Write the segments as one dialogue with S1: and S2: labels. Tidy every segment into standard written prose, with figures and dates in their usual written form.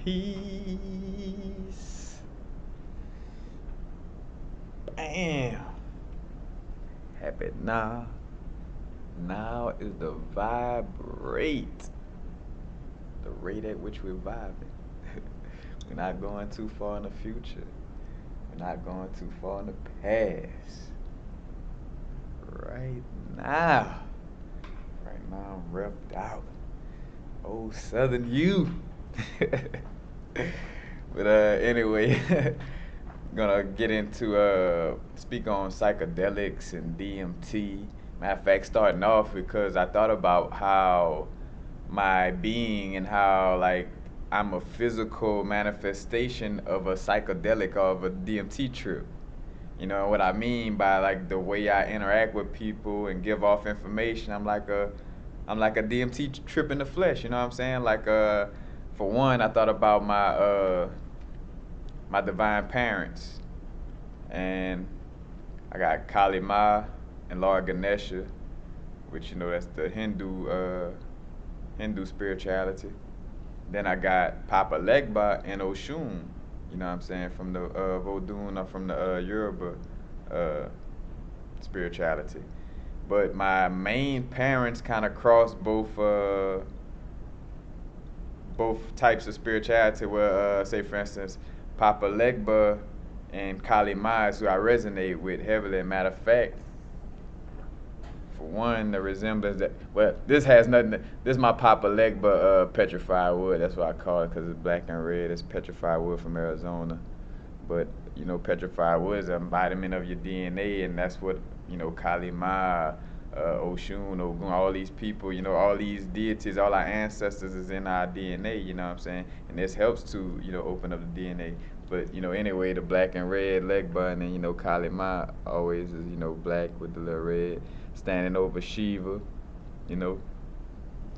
S1: Peace. Bam. Happy now. Now is the vibrate. The rate at which we're vibing. We're not going too far in the future. We're not going too far in the past. Right now. Right now I'm repped out. Old Southern you. But anyway, gonna get into speak on psychedelics and DMT. Matter of fact, starting off because I thought about how my being and how like I'm a physical manifestation of a psychedelic or of a DMT trip. You know what I mean by like the way I interact with people and give off information. I'm like a DMT trip in the flesh. You know what I'm saying? Like for one, I thought about my divine parents, and I got Kali Ma and Lord Ganesha, which you know that's the Hindu spirituality. Then I got Papa Legba and Oshun, you know what I'm saying, from the Vodun or from the Yoruba uh, spirituality. But my main parents kind of crossed both types of spirituality. Where, say for instance, Papa Legba and Kali Ma is who I resonate with heavily. Matter of fact, for one, the resemblance that this has nothing. This is my Papa Legba petrified wood. That's what I call it because it's black and red. It's petrified wood from Arizona. But you know, petrified wood is an embodiment of your DNA, and that's what you know. Kali Ma, Oshun, Ogun, all these people, you know, all these deities, all our ancestors is in our DNA. You know what I'm saying? And this helps to you know open up the DNA. But you know, anyway, the black and red leg button, and you know, Kali Ma always is you know black with the little red, standing over Shiva, you know.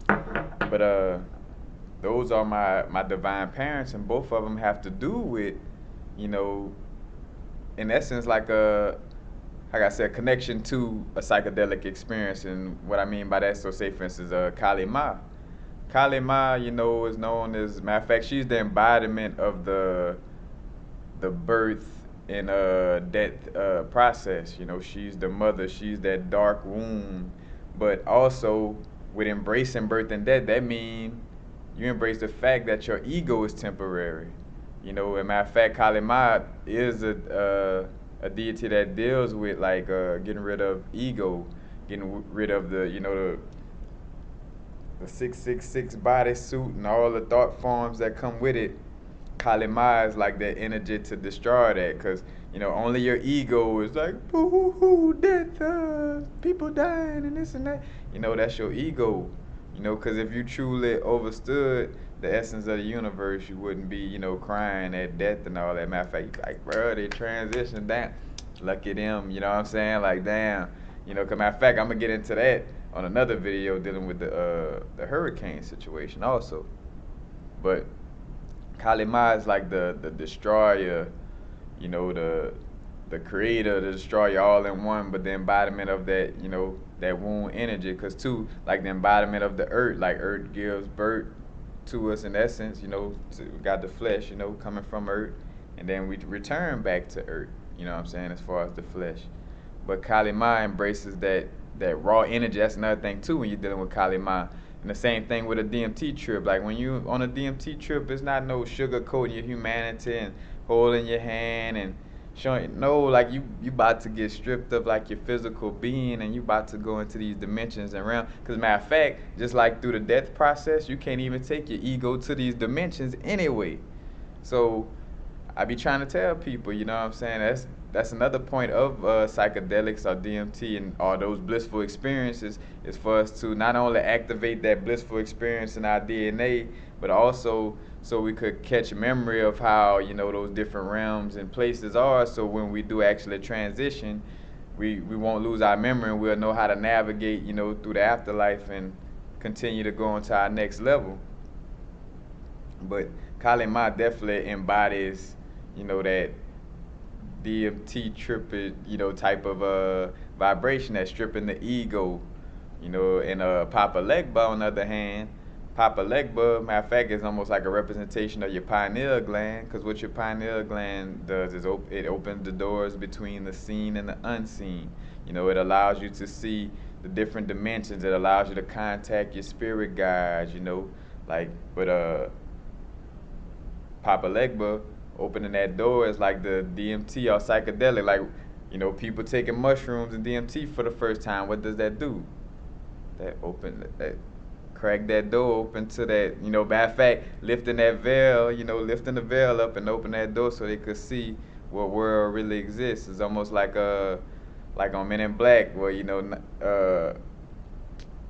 S1: But those are my divine parents, and both of them have to do with, you know, in essence, like I said, connection to a psychedelic experience. And what I mean by that, so say for instance, Kali Ma. Kali Ma, you know, is known as, matter of fact, she's the embodiment of the birth and death process. You know, she's the mother. She's that dark womb. But also, with embracing birth and death, that means you embrace the fact that your ego is temporary. You know, as a matter of fact, Kali Ma is a deity that deals with like getting rid of ego, getting rid of the you know the 666 bodysuit and all the thought forms that come with it. Kali Ma is like that energy to destroy that, cause you know only your ego is like boo hoo hoo death, people dying and this and that. You know that's your ego. You know, cause if you truly overstood the essence of the universe, you wouldn't be you know crying at death and all that. Matter of fact, you like bro, they transition down. Lucky them. You know what I'm saying? Like damn. You know, cause matter of fact, I'm gonna get into that on another video dealing with the hurricane situation also. But Kali Ma is like the destroyer, you know, the creator, the destroyer all in one, but the embodiment of that, you know, that womb energy. Cause too, like the embodiment of the earth, like earth gives birth to us in essence, you know, we got the flesh, you know, coming from earth, and then we return back to earth, you know what I'm saying, as far as the flesh. But Kali Ma embraces that raw energy. That's another thing too when you're dealing with Kali Ma. And the same thing with a DMT trip. Like when you on a DMT trip, it's not no sugarcoating your humanity and holding your hand and showing. No, like you about to get stripped of like your physical being, and you about to go into these dimensions and realm. Cause matter of fact, just like through the death process, you can't even take your ego to these dimensions anyway. So I be trying to tell people, you know what I'm saying? That's another point of psychedelics or DMT and all those blissful experiences is for us to not only activate that blissful experience in our DNA, but also so we could catch memory of how you know those different realms and places are. So when we do actually transition, we won't lose our memory and we'll know how to navigate, you know, through the afterlife and continue to go on to our next level. But Kali Ma definitely embodies, you know, that DMT tripping, you know, type of vibration that's stripping the ego, you know, and Papa Legba on the other hand, Papa Legba, matter of fact, is almost like a representation of your pineal gland, because what your pineal gland does is it opens the doors between the seen and the unseen. You know, it allows you to see the different dimensions. It allows you to contact your spirit guides. You know, like with Papa Legba, opening that door is like the DMT or psychedelic. Like, you know, people taking mushrooms and DMT for the first time. What does that do? That crack that door open to that, you know, matter of fact, lifting that veil, you know, lifting the veil up and open that door so they could see what world really exists. It's almost like on Men in Black, where, you know,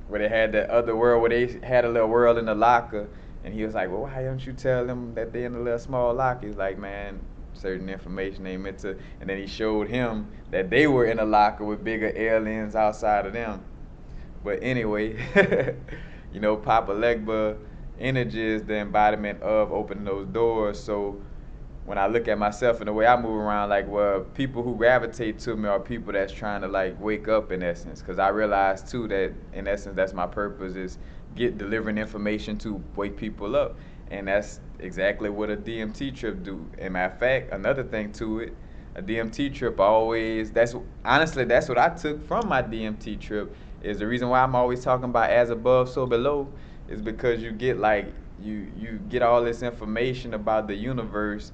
S1: where they had that other world, where they had a little world in the locker, and he was like, well, why don't you tell them that they're in a little small locker? He's like, man, certain information they meant to, and then he showed him that they were in a locker with bigger aliens outside of them. But anyway, you know, Papa Legba energy is the embodiment of opening those doors. So when I look at myself and the way I move around, like, well, people who gravitate to me are people that's trying to like wake up in essence. Because I realize too that in essence that's my purpose, is delivering information to wake people up, and that's exactly what a DMT trip do. And matter of fact, another thing to it, a DMT trip always, that's honestly that's what I took from my DMT trip, is the reason why I'm always talking about as above so below, is because you get like you get all this information about the universe,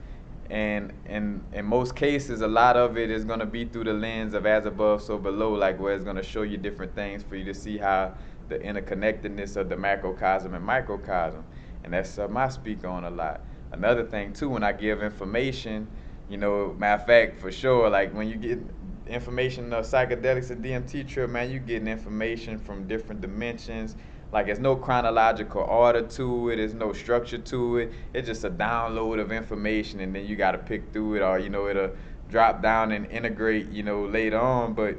S1: and in most cases a lot of it is going to be through the lens of as above so below, like where it's going to show you different things for you to see how the interconnectedness of the macrocosm and microcosm, and that's something I speak on a lot. Another thing too, when I give information, you know, matter of fact, for sure, like when you get information of psychedelics, a DMT trip, man, you getting information from different dimensions. Like, there's no chronological order to it, there's no structure to it. It's just a download of information, and then you got to pick through it, or, you know, it'll drop down and integrate, you know, later on. But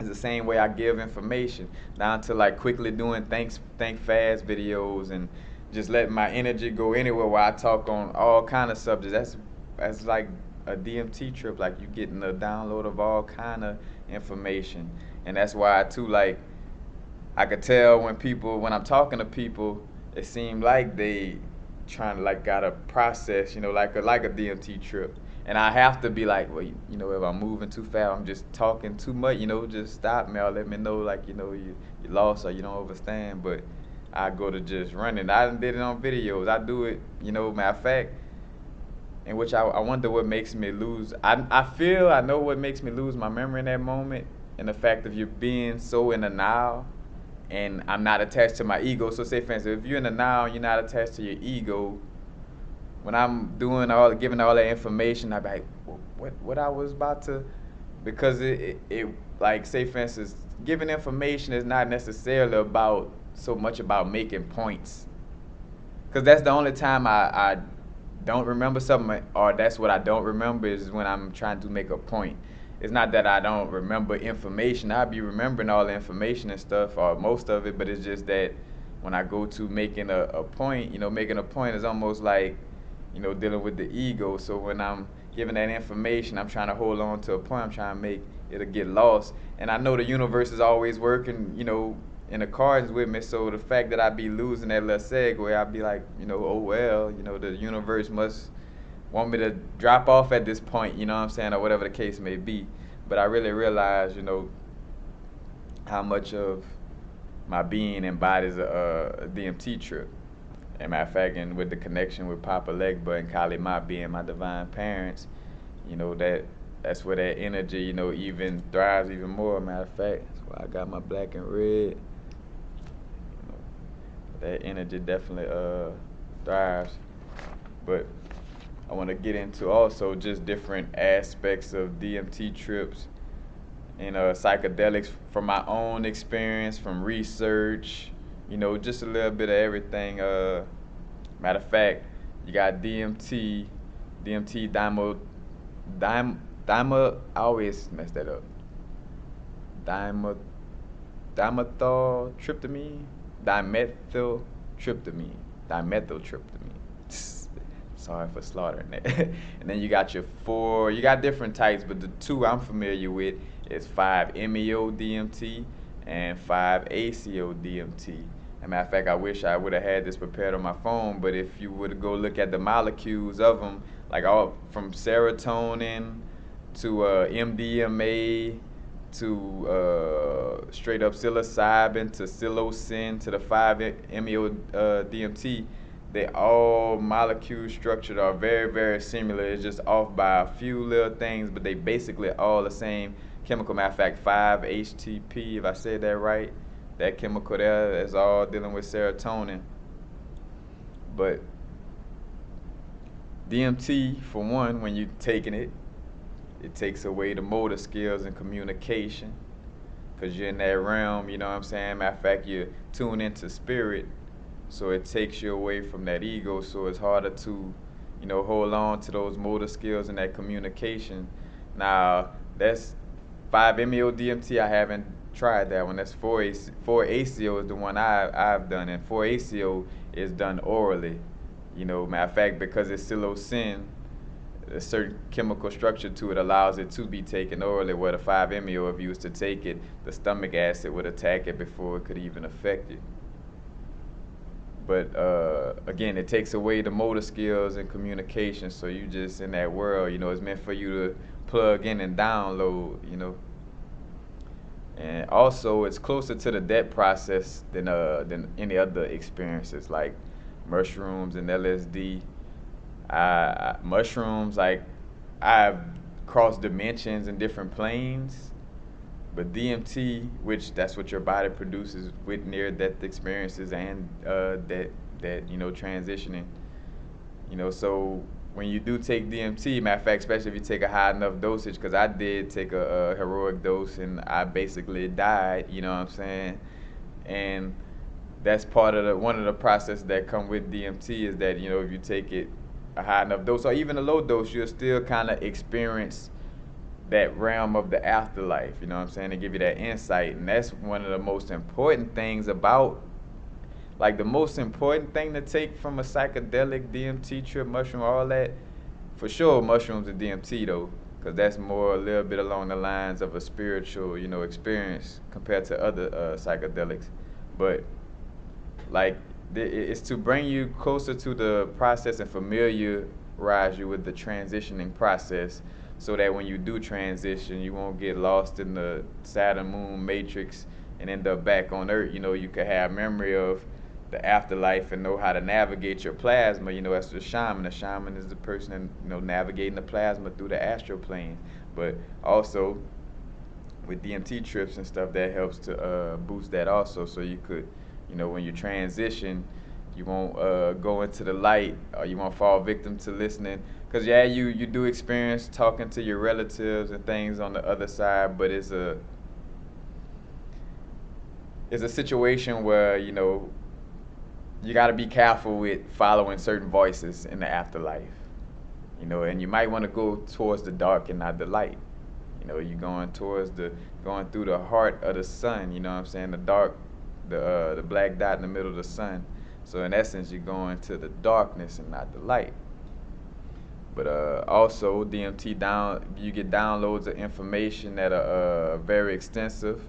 S1: it's the same way I give information, down to like quickly doing think fast videos, and just letting my energy go anywhere where I talk on all kind of subjects. That's like a DMT trip. Like, you getting a download of all kind of information, and that's why I too, like, I could tell when I'm talking to people, it seemed like they trying to like got a process, you know, like a DMT trip. And I have to be like, well, you know, if I'm moving too fast, I'm just talking too much, you know, just stop me or let me know, like, you know, you lost or you don't understand. But I go to just running. I done did it on videos. I do it, you know, matter of fact, in which I wonder what makes me lose. I feel I know what makes me lose my memory in that moment, and the fact of you being so in the now, and I'm not attached to my ego. So say, for instance, if you're in the now, you're not attached to your ego. When I'm giving all that information, I be like, what I was about to, because it like, say for instance, giving information is not necessarily about so much about making points, because that's the only time I don't remember something, or that's what I don't remember, is when I'm trying to make a point. It's not that I don't remember information. I'll be remembering all the information and stuff, or most of it, but it's just that when I go to making a point, you know, making a point is almost like, you know, dealing with the ego. So when I'm giving that information, I'm trying to hold on to a point I'm trying to make, it'll get lost. And I know the universe is always working, you know, in accordance with me. So the fact that I be losing that little segue, I'd be like, you know, oh well, you know, the universe must want me to drop off at this point, you know what I'm saying, or whatever the case may be. But I really realize, you know, how much of my being embodies a DMT trip. And matter of fact, and with the connection with Papa Legba and Kali Ma being my divine parents, you know, that's where that energy, you know, even thrives even more. Matter of fact, that's why I got my black and red. You know, that energy definitely thrives. But I want to get into also just different aspects of DMT trips and psychedelics from my own experience, from research, you know, just a little bit of everything. Matter of fact, you got DMT, I always mess that up. Dymo, dimethyltryptamine, dimethyltryptamine, dimethyltryptamine. Sorry for slaughtering that. And then you got you got different types, but the two I'm familiar with is 5-MeO DMT and 5-ACO DMT. As a matter of fact, I wish I would have had this prepared on my phone, but if you were to go look at the molecules of them, like all from serotonin to MDMA to straight up psilocybin to psilocin to the 5-MeO DMT, they all molecule structured are very, very similar. It's just off by a few little things, but they basically all the same chemical. Matter of fact, 5-HTP, if I said that right, that chemical there is all dealing with serotonin. But DMT, for one, when you're taking it, it takes away the motor skills and communication, because you're in that realm, you know what I'm saying? Matter of fact, you tune into spirit, so it takes you away from that ego, so it's harder to, hold on to those motor skills and that communication. Now, that's 5-MeO DMT, I haven't tried that one. That's 4-ACO is the one I've done, and 4-ACO is done orally. Matter of fact, because it's psilocin, a certain chemical structure to it allows it to be taken orally, where the 5-MeO, if you was to take it, the stomach acid would attack it before it could even affect it. But again, it takes away the motor skills and communication, so you just in that world, it's meant for you to plug in and download, And also, it's closer to the death process than any other experiences, like mushrooms and LSD. Mushrooms, like, I've crossed dimensions and different planes, but DMT, which that's what your body produces with near-death experiences and that transitioning, so when you do take DMT, matter of fact, especially if you take a high enough dosage, because I did take a heroic dose and I basically died, you know what I'm saying? And that's part of one of the processes that come with DMT is that, if you take it a high enough dose or even a low dose, you'll still kind of experience that realm of the afterlife, you know what I'm saying, to give you that insight. And that's one of the most important things about, like, the most important thing to take from a psychedelic, DMT trip, mushroom, all that, for sure mushrooms and DMT though, because that's more a little bit along the lines of a spiritual, experience compared to other psychedelics. But like, it's to bring you closer to the process and familiarize you with the transitioning process, so that when you do transition, you won't get lost in the Saturn moon matrix and end up back on Earth. You could have memory of the afterlife and know how to navigate your plasma. That's the shaman. The shaman is the person, navigating the plasma through the astral plane. But also, with DMT trips and stuff, that helps to boost that also, so you could, when you transition, you won't go into the light, or you won't fall victim to listening. Because, yeah, you do experience talking to your relatives and things on the other side, but it's a situation where, you got to be careful with following certain voices in the afterlife, and you might want to go towards the dark and not the light. You're going through the heart of the sun, you know what I'm saying, the dark, the black dot in the middle of the sun. So in essence, you're going to the darkness and not the light. But also, DMT, you get downloads of information that are very extensive.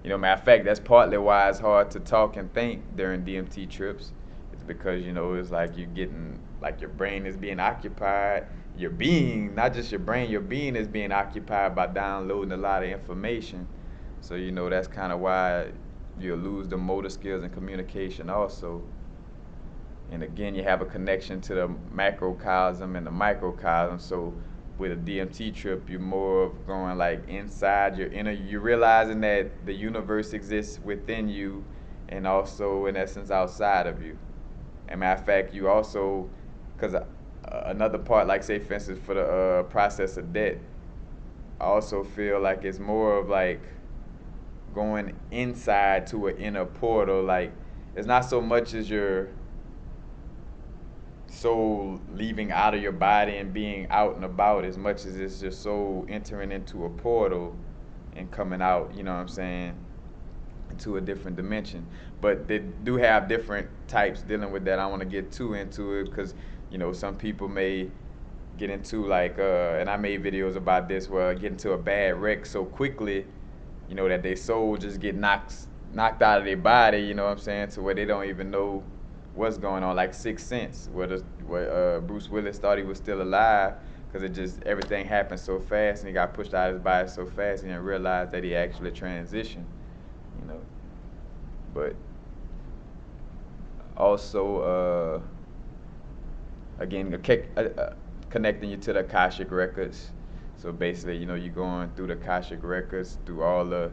S1: Matter of fact, that's partly why it's hard to talk and think during DMT trips. It's because, it's like you're getting, like, your brain is being occupied. Your being, not just your brain, your being is being occupied by downloading a lot of information. So, that's kind of why you'll lose the motor skills and communication also. And again, you have a connection to the macrocosm and the microcosm. So with a DMT trip, you're more of going like inside your inner, you're realizing that the universe exists within you and also in essence outside of you. And matter of fact, you also, because another part, like say for instance for the process of death, I also feel like it's more of like going inside to an inner portal. Like, it's not so much as your soul leaving out of your body and being out and about, as much as it's your soul entering into a portal and coming out, you know what I'm saying, into a different dimension. But they do have different types dealing with that. I don't want to get too into it because, some people may get into like, and I made videos about this, where get into a bad wreck so quickly, that their soul just get knocked out of their body, you know what I'm saying, to where they don't even know what's going on, like Sixth Sense, where Bruce Willis thought he was still alive, because it just, everything happened so fast, and he got pushed out of his body so fast, and he didn't realize that he actually transitioned, you know. But also, again, connecting you to the Akashic records. So basically, you know, you're going through the Akashic records, through all the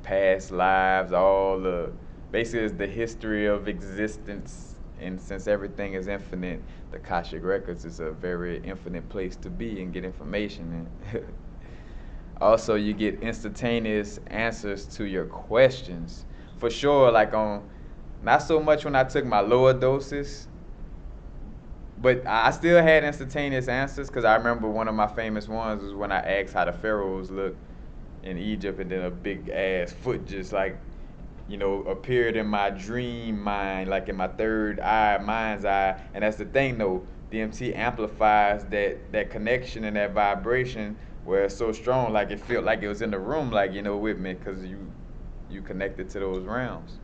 S1: past lives, all the, basically it's the history of existence. And since everything is infinite, the Akashic records is a very infinite place to be and get information in. Also, you get instantaneous answers to your questions. For sure, like on, not so much when I took my lower doses, but I still had instantaneous answers, because I remember one of my famous ones was when I asked how the pharaohs looked in Egypt, and then a big ass foot just like, you know, appeared in my dream mind, like in my third eye, mind's eye. And that's the thing though, DMT amplifies that connection and that vibration where it's so strong, like it felt like it was in the room, like, you know, with me, because you connected to those realms.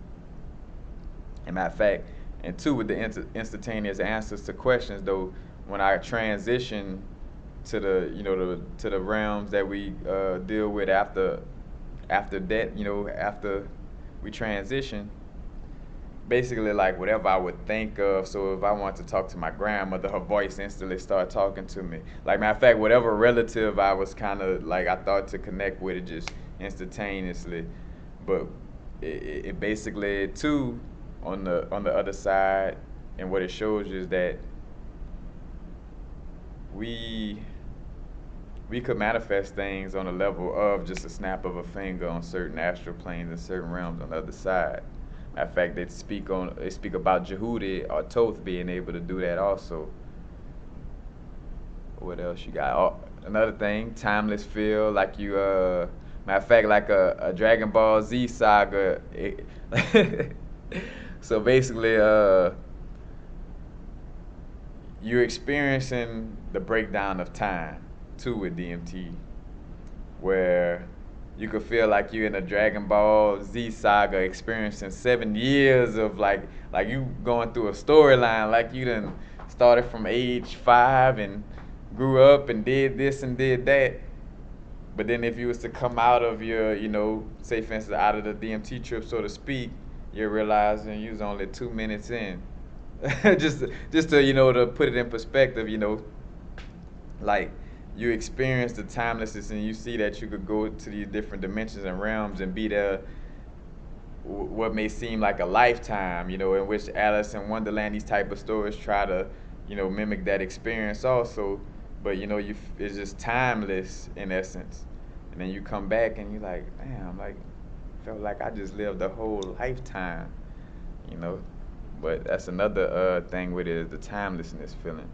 S1: And matter of fact, and two, with the instantaneous answers to questions though, when I transition to the, you know, to the realms that we deal with after that, you know, after we transition, basically like whatever I would think of. So if I wanted to talk to my grandmother, her voice instantly started talking to me. Like, matter of fact, whatever relative I was kind of like, I thought to connect with, it just instantaneously. But it basically too, on the other side, and what it shows you is that we could manifest things on a level of just a snap of a finger on certain astral planes and certain realms on the other side. Matter of fact, they speak about Jehudi or Thoth being able to do that also. What else you got? Oh, another thing, timeless feel, like you matter of fact, like a Dragon Ball Z saga. So basically, you're experiencing the breakdown of time too with DMT, where you could feel like you're in a Dragon Ball Z saga experiencing 7 years of like you going through a storyline, like you done started from age 5 and grew up and did this and did that. But then if you was to come out of your, you know, say for instance, out of the DMT trip, so to speak, you're realizing you was only 2 minutes in. just to, you know, to put it in perspective, you know, like you experience the timelessness and you see that you could go to these different dimensions and realms and be there what may seem like a lifetime, you know, in which Alice in Wonderland, these type of stories try to, you know, mimic that experience also. But, you know, it's just timeless in essence. And then you come back and you're like, damn, like, felt like I just lived a whole lifetime, you know. But that's another thing with it, is the timelessness feeling.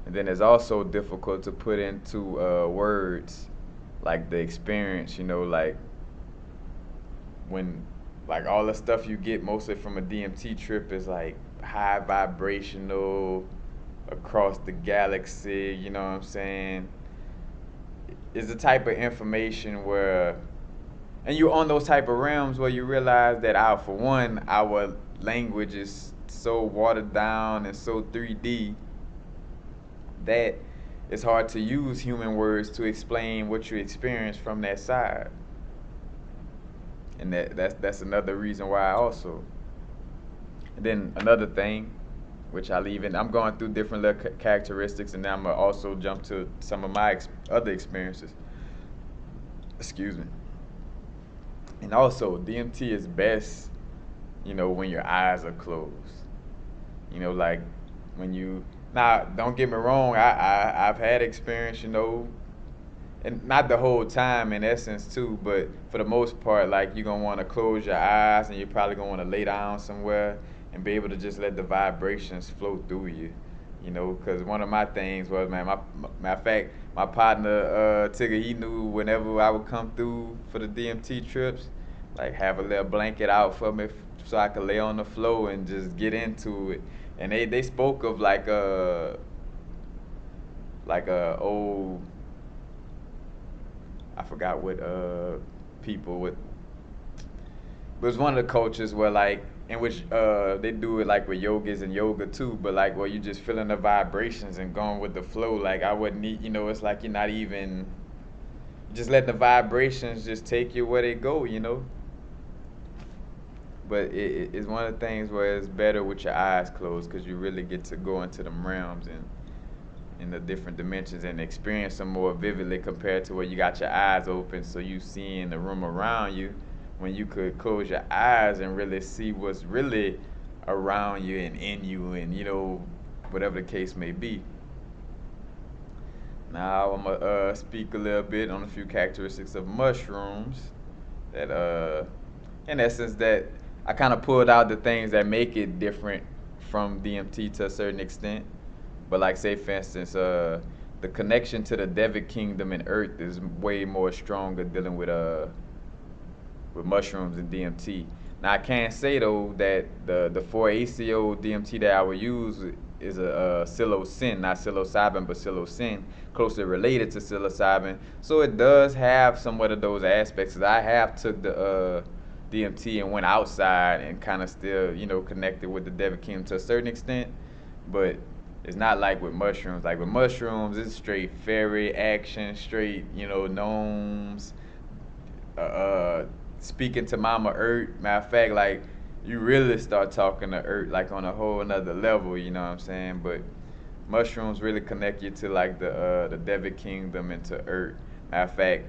S1: And then it's also difficult to put into words, like the experience, you know, like when, like all the stuff you get mostly from a DMT trip is like high vibrational, across the galaxy, you know what I'm saying? It's the type of information where, and you're on those type of realms where you realize that for one, our language is so watered down and so 3D that it's hard to use human words to explain what you experience from that side. And that's another reason why also. And then another thing, which I leave in, I'm going through different little characteristics, and then I'm gonna also jump to some of my other experiences. Excuse me. And also, DMT is best, you know, when your eyes are closed. You know, like when you, now don't get me wrong, I've had experience, you know, and not the whole time in essence too, but for the most part, like you're gonna want to close your eyes and you're probably gonna want to lay down somewhere and be able to just let the vibrations flow through you, you know. Because one of my things was, man, matter of fact, my partner Tigger, he knew whenever I would come through for the DMT trips, like have a little blanket out for me so I could lay on the floor and just get into it. And they spoke of like a old, I forgot what people with, It was one of the cultures where like in which they do it like with yogis and yoga too, but like where you just feeling the vibrations and going with the flow. Like I wouldn't need, it's like you're not even just letting the vibrations just take you where they go, But it's one of the things where it's better with your eyes closed because you really get to go into the realms and in the different dimensions and experience them more vividly compared to where you got your eyes open so you seeing the room around you when you could close your eyes and really see what's really around you and in you and whatever the case may be. Now I'm gonna speak a little bit on a few characteristics of mushrooms that in essence that I kind of pulled out the things that make it different from DMT to a certain extent. But like say for instance, the connection to the Devic kingdom and Earth is way more stronger dealing with mushrooms and DMT. Now I can't say though that the 4-ACO DMT that I would use is a psilocin, not psilocybin, but psilocin, closely related to psilocybin. So it does have somewhat of those aspects. I have took the DMT and went outside and kind of still, connected with the Devic kingdom to a certain extent, but it's not like with mushrooms. Like with mushrooms, it's straight fairy action, straight, gnomes, speaking to Mama Earth. Matter of fact, like you really start talking to Earth like on a whole another level. You know what I'm saying? But mushrooms really connect you to like the Devic kingdom and to Earth. Matter of fact,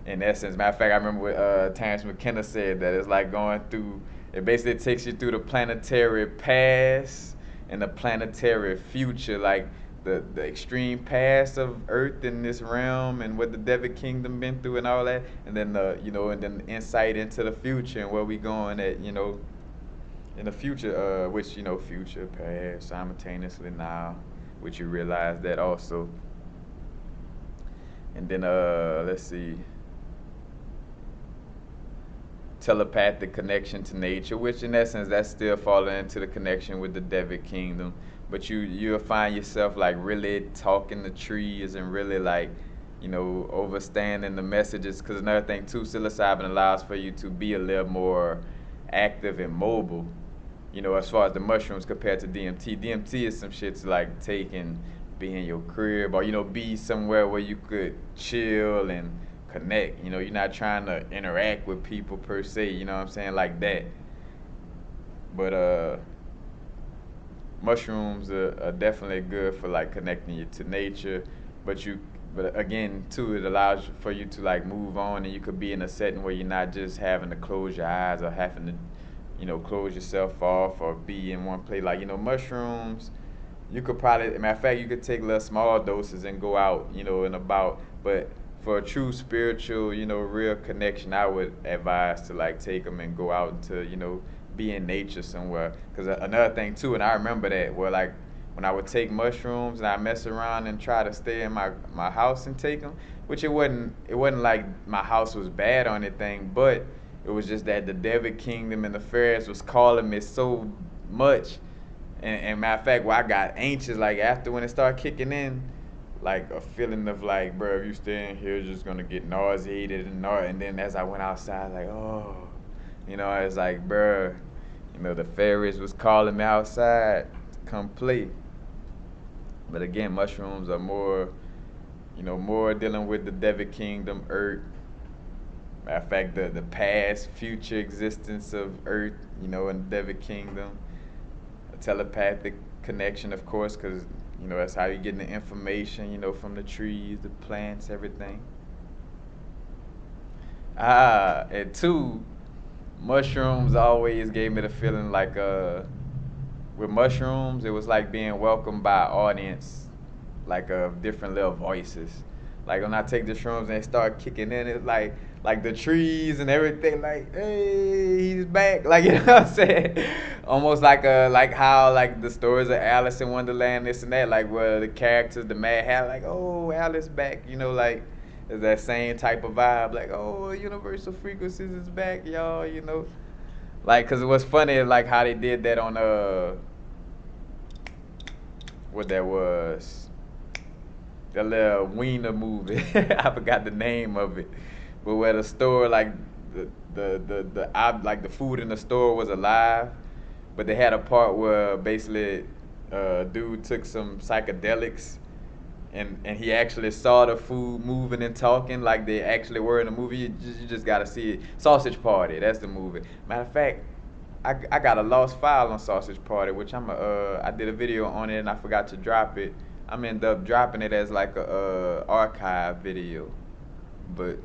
S1: in essence, matter of fact, I remember what Terrence McKenna said that it's like going through. It basically takes you through the planetary past and the planetary future, like the extreme past of Earth in this realm and what the Devic Kingdom been through and all that, and then and then the insight into the future and where we going at, in the future, which future, past, simultaneously now, which you realize that also, and then let's see. Telepathic connection to nature, which in essence that's still falling into the connection with the Devic kingdom. But you'll find yourself like really talking to trees and really like, overstanding the messages. Because another thing too, psilocybin allows for you to be a little more active and mobile. As far as the mushrooms compared to DMT. DMT is some shit to like take and be in your crib or be somewhere where you could chill and connect. You're not trying to interact with people per se, you know what I'm saying, like that. But mushrooms are definitely good for like connecting you to nature, but again too, it allows for you to like move on and you could be in a setting where you're not just having to close your eyes or having to close yourself off or be in one place. Like mushrooms, you could probably, matter of fact, you could take little small doses and go out and about, but for a true spiritual, real connection, I would advise to like take them and go out to, be in nature somewhere. Because another thing too, and I remember that, where like when I would take mushrooms and I mess around and try to stay in my house and take them, which it wasn't like my house was bad or anything, but it was just that the Devic kingdom and the fairies was calling me so much. And matter of fact, where I got anxious, like after when it started kicking in, like a feeling of like, bro, if you stay in here, you're just gonna get nauseated and then as I went outside, like, oh, it's like, bro, the fairies was calling me outside to come play. But again, mushrooms are more, more dealing with the Devic kingdom, Earth. Matter of fact, the past, future existence of Earth, in the Devic kingdom. A telepathic connection, of course, because that's how you're getting the information, from the trees, the plants, everything. And two, mushrooms always gave me the feeling like, with mushrooms, it was like being welcomed by an audience, like of different little voices. Like when I take the shrooms and they start kicking in, it's like the trees and everything, like, hey, he's back, like, you know what I'm saying? Almost like how like the stories of Alice in Wonderland, this and that, like where the characters, the Mad Hatter, like, oh, Alice back, like it's that same type of vibe, like, oh, Universal Frequencies is back, y'all, like, cause it was funny, like how they did that on what that was, the little Wiener movie. I forgot the name of it, but where the store, like like the food in the store was alive, but they had a part where basically dude took some psychedelics and he actually saw the food moving and talking like they actually were in the movie. You just gotta see it. Sausage Party, that's the movie. Matter of fact, I got a lost file on Sausage Party, which I did a video on it and I forgot to drop it. I'm end up dropping it as like a archive video, but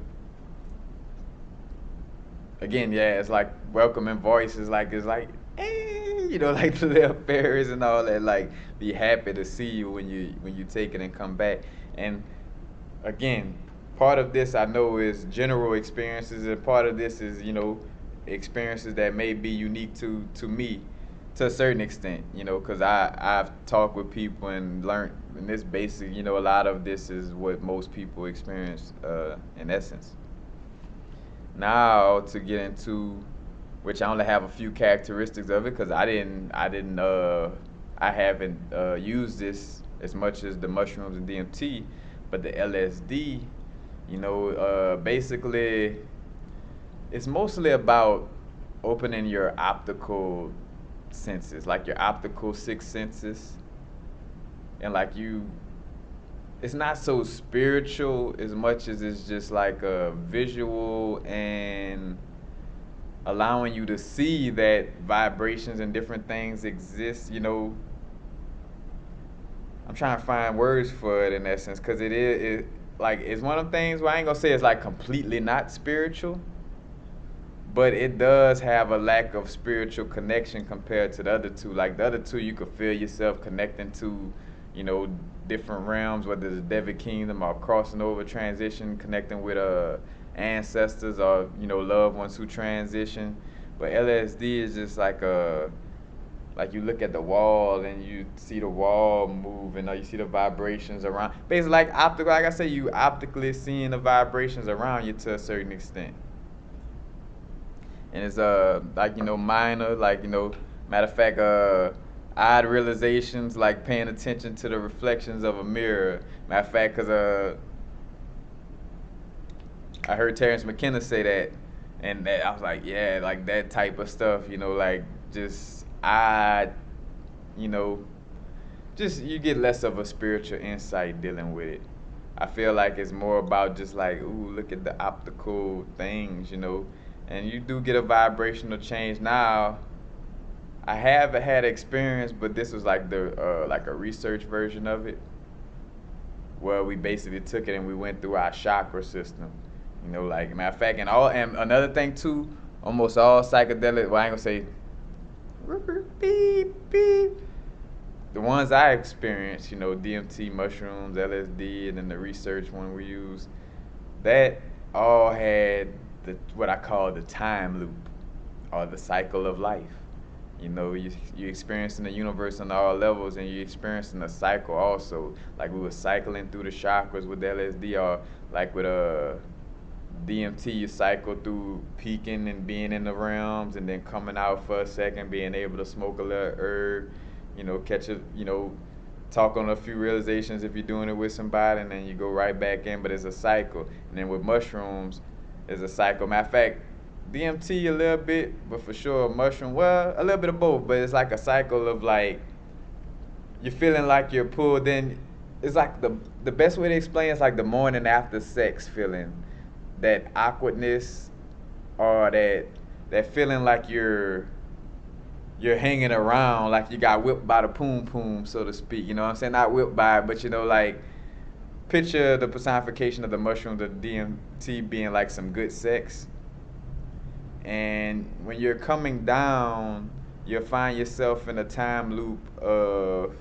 S1: again, yeah, it's like welcoming voices, like it's like, hey, like the little fairies and all that, like be happy to see you when you take it and come back. And again, part of this I know is general experiences, and part of this is experiences that may be unique to me to a certain extent, because I've talked with people and learned, and this basic, a lot of this is what most people experience in essence. Now to get into, which I only have a few characteristics of it because I haven't used this as much as the mushrooms and DMT, but the LSD, basically, it's mostly about opening your optical senses, like your optical six senses, and like it's not so spiritual as much as it's just like a visual and allowing you to see that vibrations and different things exist. I'm trying to find words for it in essence, because it's one of them things where I ain't gonna say it's like completely not spiritual, but it does have a lack of spiritual connection compared to the other two. Like the other two, you could feel yourself connecting to, different realms, whether it's Devic Kingdom or crossing over, transition, connecting with ancestors or loved ones who transition. But LSD is just like you look at the wall and you see the wall moving, or you see the vibrations around. Basically, like optical, like I say, you optically seeing the vibrations around you to a certain extent. And it's minor, matter of fact, odd realizations, like paying attention to the reflections of a mirror. Matter of fact, because I heard Terrence McKenna say that, and that I was like, yeah, like that type of stuff, like just odd, just you get less of a spiritual insight dealing with it. I feel like it's more about just like, ooh, look at the optical things, and you do get a vibrational change. Now, I have had experience, but this was like like a research version of it, where we basically took it and we went through our chakra system. Like matter of fact, and another thing too, almost all psychedelic. Well, I ain't gonna say beep beep. The ones I experienced, DMT, mushrooms, LSD, and then the research one we used, that all had what I call the time loop, or the cycle of life. You experiencing the universe on all levels, and you experiencing the cycle also. Like we were cycling through the chakras with LSD, or like with DMT, you cycle through peaking and being in the realms, and then coming out for a second, being able to smoke a little herb, catch a, talk on a few realizations if you're doing it with somebody, and then you go right back in. But it's a cycle. And then with mushrooms, it's a cycle. Matter of fact, DMT a little bit, but for sure mushroom, well, a little bit of both, but it's like a cycle of like, you're feeling like you're pulled in. It's like the best way to explain it's like the morning after sex feeling, that awkwardness, or that feeling like you're hanging around, like you got whipped by the poom poom, so to speak. You know what I'm saying? Not whipped by it, but like, picture the personification of the mushroom, the DMT being like some good sex. And when you're coming down, you'll find yourself in a time loop of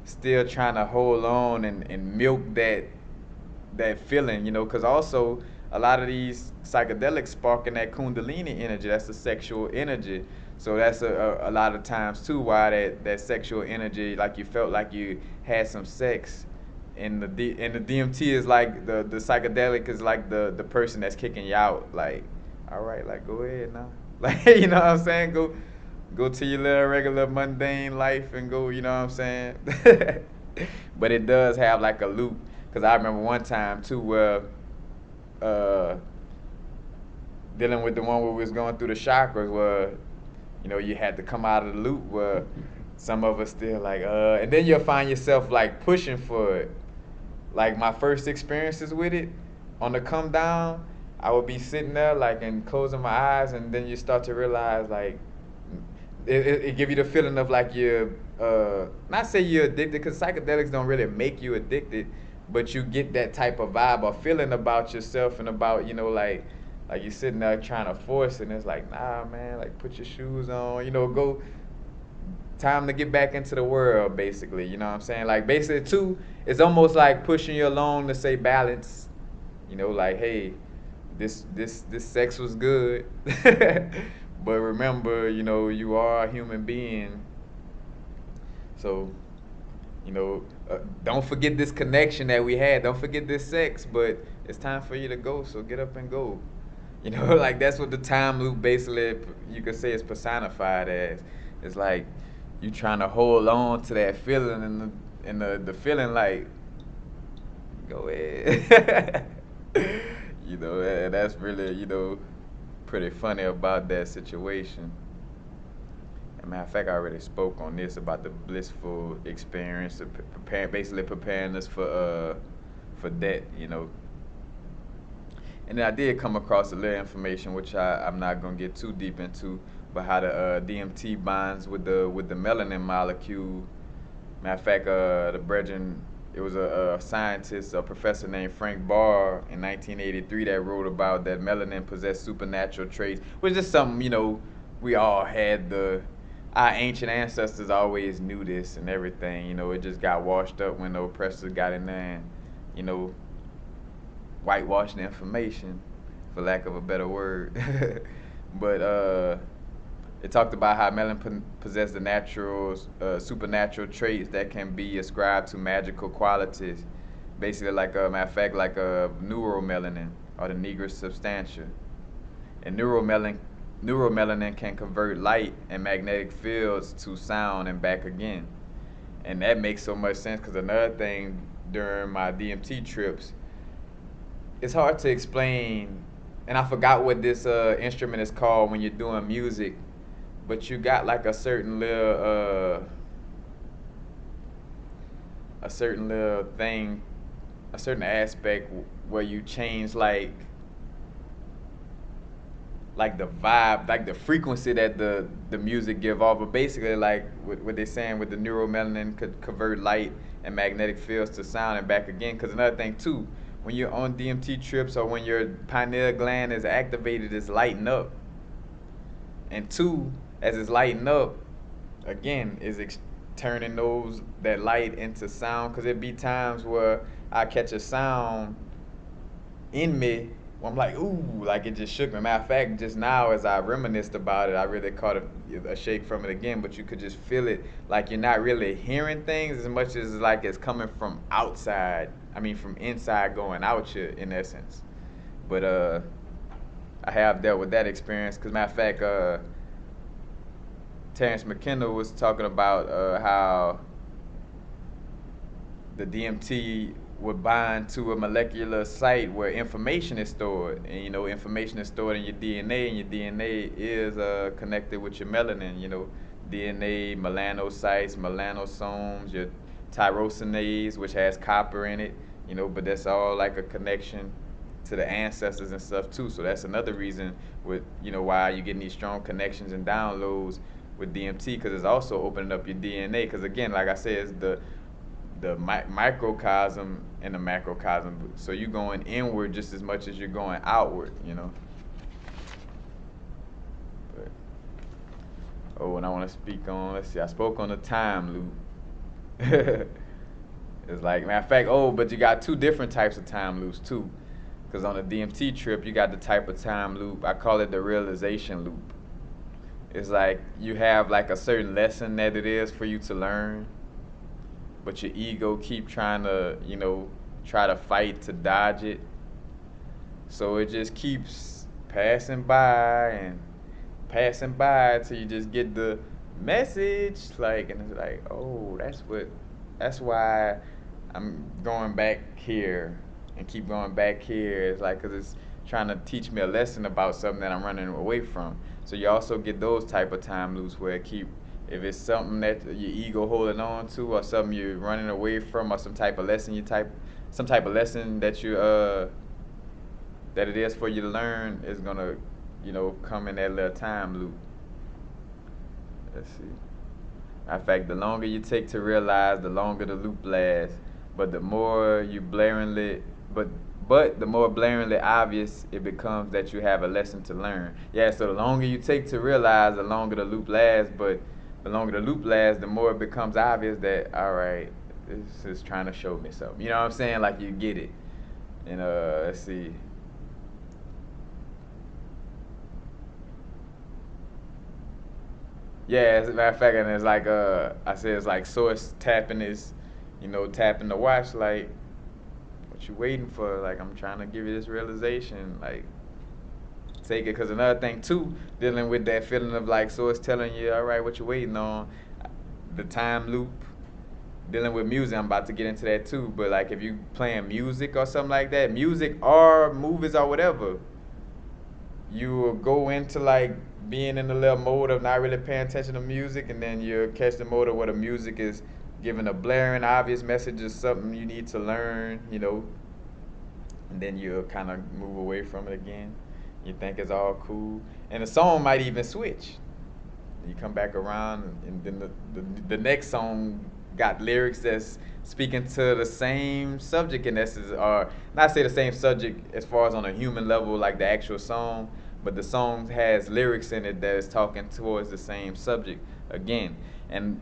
S1: still trying to hold on and milk that feeling, because also a lot of these psychedelics sparking that kundalini energy, that's the sexual energy. So that's a lot of times too why that sexual energy, like you felt like you had some sex, and the DMT is like the psychedelic is like the person that's kicking you out, like, all right, like go ahead now, like you know what I'm saying, go to your little regular mundane life and go, you know what I'm saying. But it does have like a loop, because I remember one time too where dealing with the one where we was going through the chakras, where you had to come out of the loop, where some of us still like, and then you'll find yourself like pushing for it. Like my first experiences with it, on the come down, I would be sitting there like and closing my eyes, and then you start to realize like it give you the feeling of like you're not say you're addicted, because psychedelics don't really make you addicted, but you get that type of vibe or feeling about yourself and about like you're sitting there trying to force it, and it's like, nah, man, like put your shoes on, go. Time to get back into the world, basically. You know what I'm saying? Like basically too, it's almost like pushing you along to say balance. Like, hey, this sex was good, but remember, you are a human being. So, don't forget this connection that we had. Don't forget this sex, but it's time for you to go. So get up and go. Like that's what the time loop basically you could say is personified as. It's like you trying to hold on to that feeling, and the feeling like, go ahead. And that's really, pretty funny about that situation. As a matter of fact, I already spoke on this about the blissful experience of basically preparing us for that. And then I did come across a little information, which I'm not gonna get too deep into, but how the DMT binds with the melanin molecule. Matter of fact, the brethren, it was a scientist, a professor named Frank Barr in 1983 that wrote about that melanin possessed supernatural traits, which is something, we all had our ancient ancestors always knew this and everything. It just got washed up when the oppressors got in there and, whitewashing information, for lack of a better word. But it talked about how melanin possessed the natural, supernatural traits that can be ascribed to magical qualities. Basically, like a matter of fact, like a neuromelanin or the nigra substantia. And neuromelanin can convert light and magnetic fields to sound and back again. And that makes so much sense, because another thing during my DMT trips, it's hard to explain, and I forgot what this instrument is called when you're doing music, but you got like a certain little thing, a certain aspect where you change like the vibe, like the frequency that the music give off. But basically, like what they're saying with the neuromelanin could convert light and magnetic fields to sound and back again. Because another thing too, when you're on DMT trips or when your pineal gland is activated, it's lighting up. And two, as it's lighting up, again, is turning that light into sound. Because it be times where I catch a sound in me, I'm like, ooh, like it just shook me. Matter of fact, just now as I reminisced about it, I really caught a shake from it again, but you could just feel it, like you're not really hearing things as much as like it's coming from outside. I mean, from inside going out you, in essence. But I have dealt with that experience, because matter of fact, Terrence McKenna was talking about how the DMT would bind to a molecular site where information is stored, and information is stored in your DNA, and your DNA is connected with your melanin. DNA, melanocytes, melanosomes, your tyrosinase, which has copper in it. But that's all like a connection to the ancestors and stuff too. So that's another reason with why you're getting these strong connections and downloads with DMT, because it's also opening up your DNA. Because again, like I said, it's the microcosm and the macrocosm. So you're going inward just as much as you're going outward, But, and I want to speak on, let's see, I spoke on the time loop. It's like, matter of fact, but you got two different types of time loops too. Because on a DMT trip, you got the type of time loop, I call it the realization loop. It's like you have like a certain lesson that it is for you to learn, but your ego keep trying to, try to fight to dodge it. So it just keeps passing by till you just get the message, like, and it's like, oh, that's why I'm going back here and keep going back here. It's like, 'cause it's trying to teach me a lesson about something that I'm running away from. So you also get those type of time loops where if it's something that your ego holding on to, or something you're running away from, or some type of lesson that you that it is for you to learn, is gonna, come in that little time loop. Let's see. In fact, the longer you take to realize, the longer the loop lasts. But the more you blaringly, but the more blaringly obvious it becomes that you have a lesson to learn. Yeah, so the longer you take to realize, the longer the loop lasts. But the longer the loop lasts, the more it becomes obvious that, all right, this is trying to show me something. You know what I'm saying? Like, you get it. And let's see. Yeah, as a matter of fact, and it's like I said, it's like Source tapping tapping the watch, like, what you waiting for? Like, I'm trying to give you this realization, like, take it. Cause another thing too, dealing with that feeling of like Source telling you, all right, what you waiting on, the time loop. Dealing with music, I'm about to get into that too. But like, if you playing music or something like that, music or movies or whatever, you will go into like being in the little mode of not really paying attention to music, and then you catch the mode of where the music is giving a blaring obvious message of something you need to learn, and then you'll kind of move away from it again. You think it's all cool, and the song might even switch. You come back around, and then the next song got lyrics that's speaking to the same subject in essence, or not say the same subject as far as on a human level, like the actual song, but the song has lyrics in it that is talking towards the same subject again. And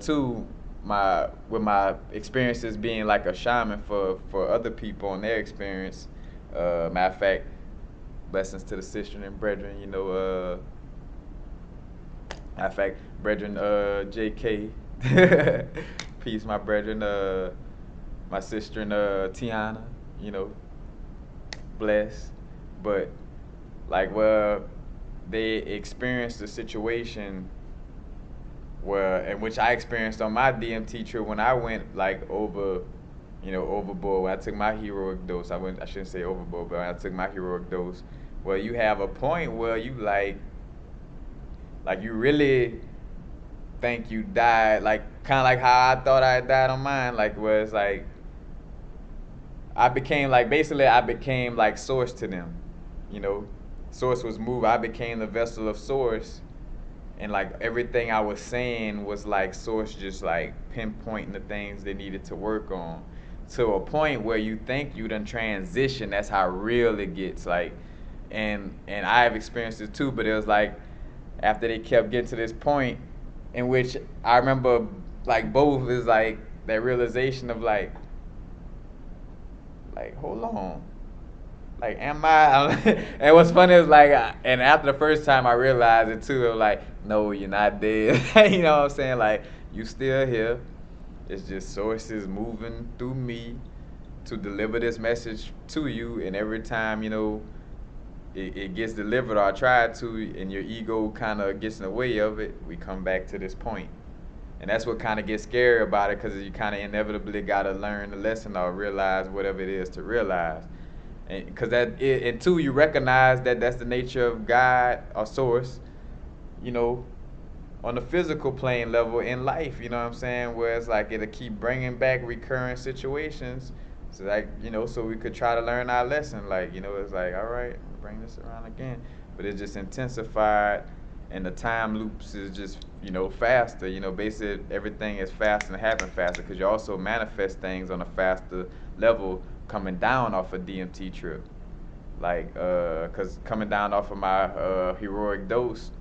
S1: two, with my experiences being like a shaman for other people and their experience. Matter of fact, blessings to the sister and brethren, matter of fact, brethren, JK, peace, my brethren, my sister and Tiana, bless. But like, well, they experienced a situation in which I experienced on my DMT trip when I went like overboard. When I took my heroic dose, I shouldn't say overboard, but when I took my heroic dose, well, you have a point where you like you really think you died, like kind of like how I thought I died on mine, like where it's like I became like Source to them, Source was moved. I became the vessel of Source, and like everything I was saying was like Source just like pinpointing the things they needed to work on, to a point where you think you done transition. That's how real it gets. Like, and I've experienced it too, but it was like after they kept getting to this point in which I remember like both is like that realization of like hold on, like am I and what's funny is like and after the first time I realized it too, it was like, no, you're not dead. You know what I'm saying? Like, you still here. It's just Sources moving through me to deliver this message to you, and every time it gets delivered, or I try to, and your ego kind of gets in the way of it, we come back to this point. And that's what kind of gets scary about it, because you kind of inevitably got to learn the lesson or realize whatever it is to realize. And because and two, you recognize that that's the nature of God or Source, on the physical plane level in life, you know what I'm saying? Where it's like it'll keep bringing back recurring situations. So like, so we could try to learn our lesson. Like, it's like, all right, bring this around again. But it just intensified, and the time loops is just, faster. Basically everything is faster and happen faster, because you also manifest things on a faster level coming down off a DMT trip. Like, because coming down off of my heroic dose,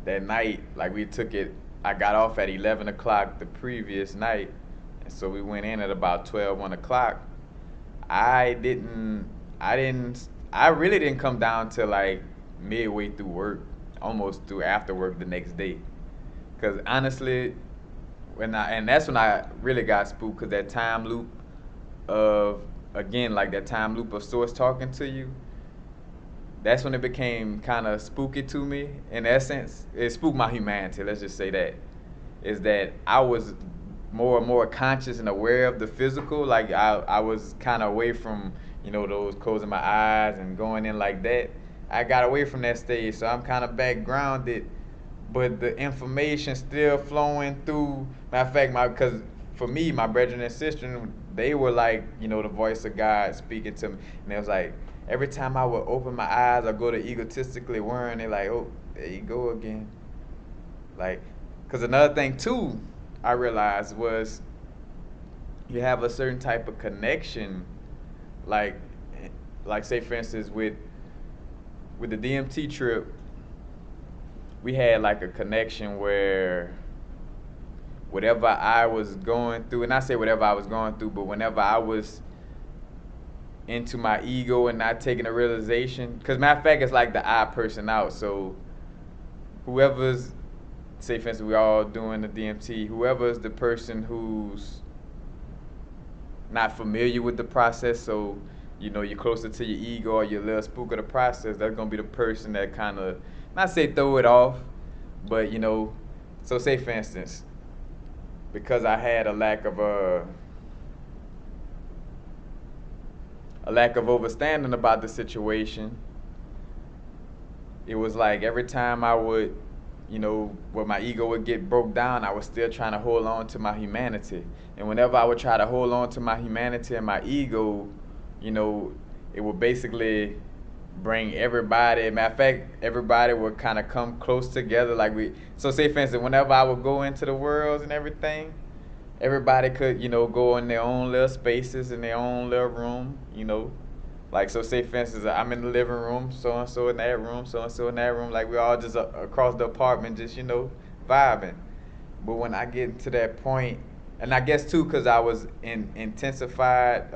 S1: that night, like we took it, I got off at 11 o'clock the previous night, and so we went in at about 12, 1 o'clock. I really didn't come down till like midway through work, almost through after work the next day. Because honestly, and that's when I really got spooked, because that time loop of, again, like that time loop of Source talking to you, that's when it became kind of spooky to me. In essence, it spooked my humanity, let's just say that. Is that I was more and more conscious and aware of the physical. Like I was kind of away from, you know, those closing my eyes and going in like that. I got away from that stage, so I'm kind of back grounded, but the information still flowing through. Matter of fact, because for me, my brethren and sister, they were like, you know, the voice of God speaking to me, and it was like every time I would open my eyes or go to egotistically worrying, they like, oh, there you go again. Like, because another thing too, I realized was you have a certain type of connection, like, say for instance with the DMT trip, we had like a connection where whatever I was going through, and I say whatever I was going through, but whenever I was into my ego and not taking a realization, because matter of fact, it's like the odd person out. So whoever's, say for instance, we all doing the DMT, whoever's the person who's not familiar with the process, so you know you're closer to your ego or you're a little spook of the process, that's gonna be the person that kind of, not say throw it off, but you know, so say for instance, because I had a lack of understanding about the situation, it was like every time I would, you know, where my ego would get broke down, I was still trying to hold on to my humanity. And whenever I would try to hold on to my humanity and my ego, you know, it would basically bring everybody. Matter of fact, everybody would kind of come close together. Like so say for instance, whenever I would go into the worlds and everything, everybody could, you know, go in their own little spaces in their own little room, you know. Like, so say for instance, I'm in the living room, so and so in that room, so and so in that room. Like, we all just across the apartment, just, you know, vibing. But when I get to that point, and I guess too, because I was in intensified,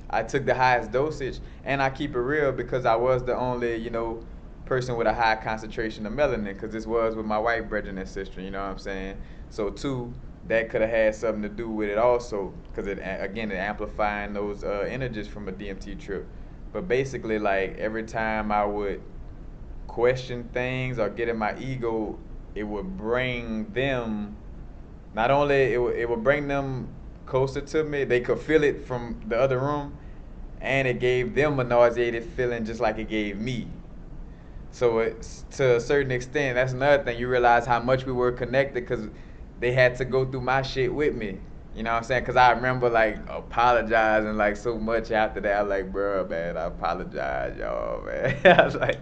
S1: I took the highest dosage, and I keep it real because I was the only, you know, person with a high concentration of melanin, because this was with my white brethren and sister, you know what I'm saying? So too, that could have had something to do with it also, because it amplifying those energies from a DMT trip. But basically, like every time I would question things or get in my ego, it would bring them, not only it would bring them closer to me, they could feel it from the other room, and it gave them a nauseated feeling just like it gave me. So it's, to a certain extent, that's another thing. You realize how much we were connected because they had to go through my shit with me. You know what I'm saying? Because I remember, like, apologizing, like, so much after that. I was like, bro, man, I apologize, y'all, man. I was like,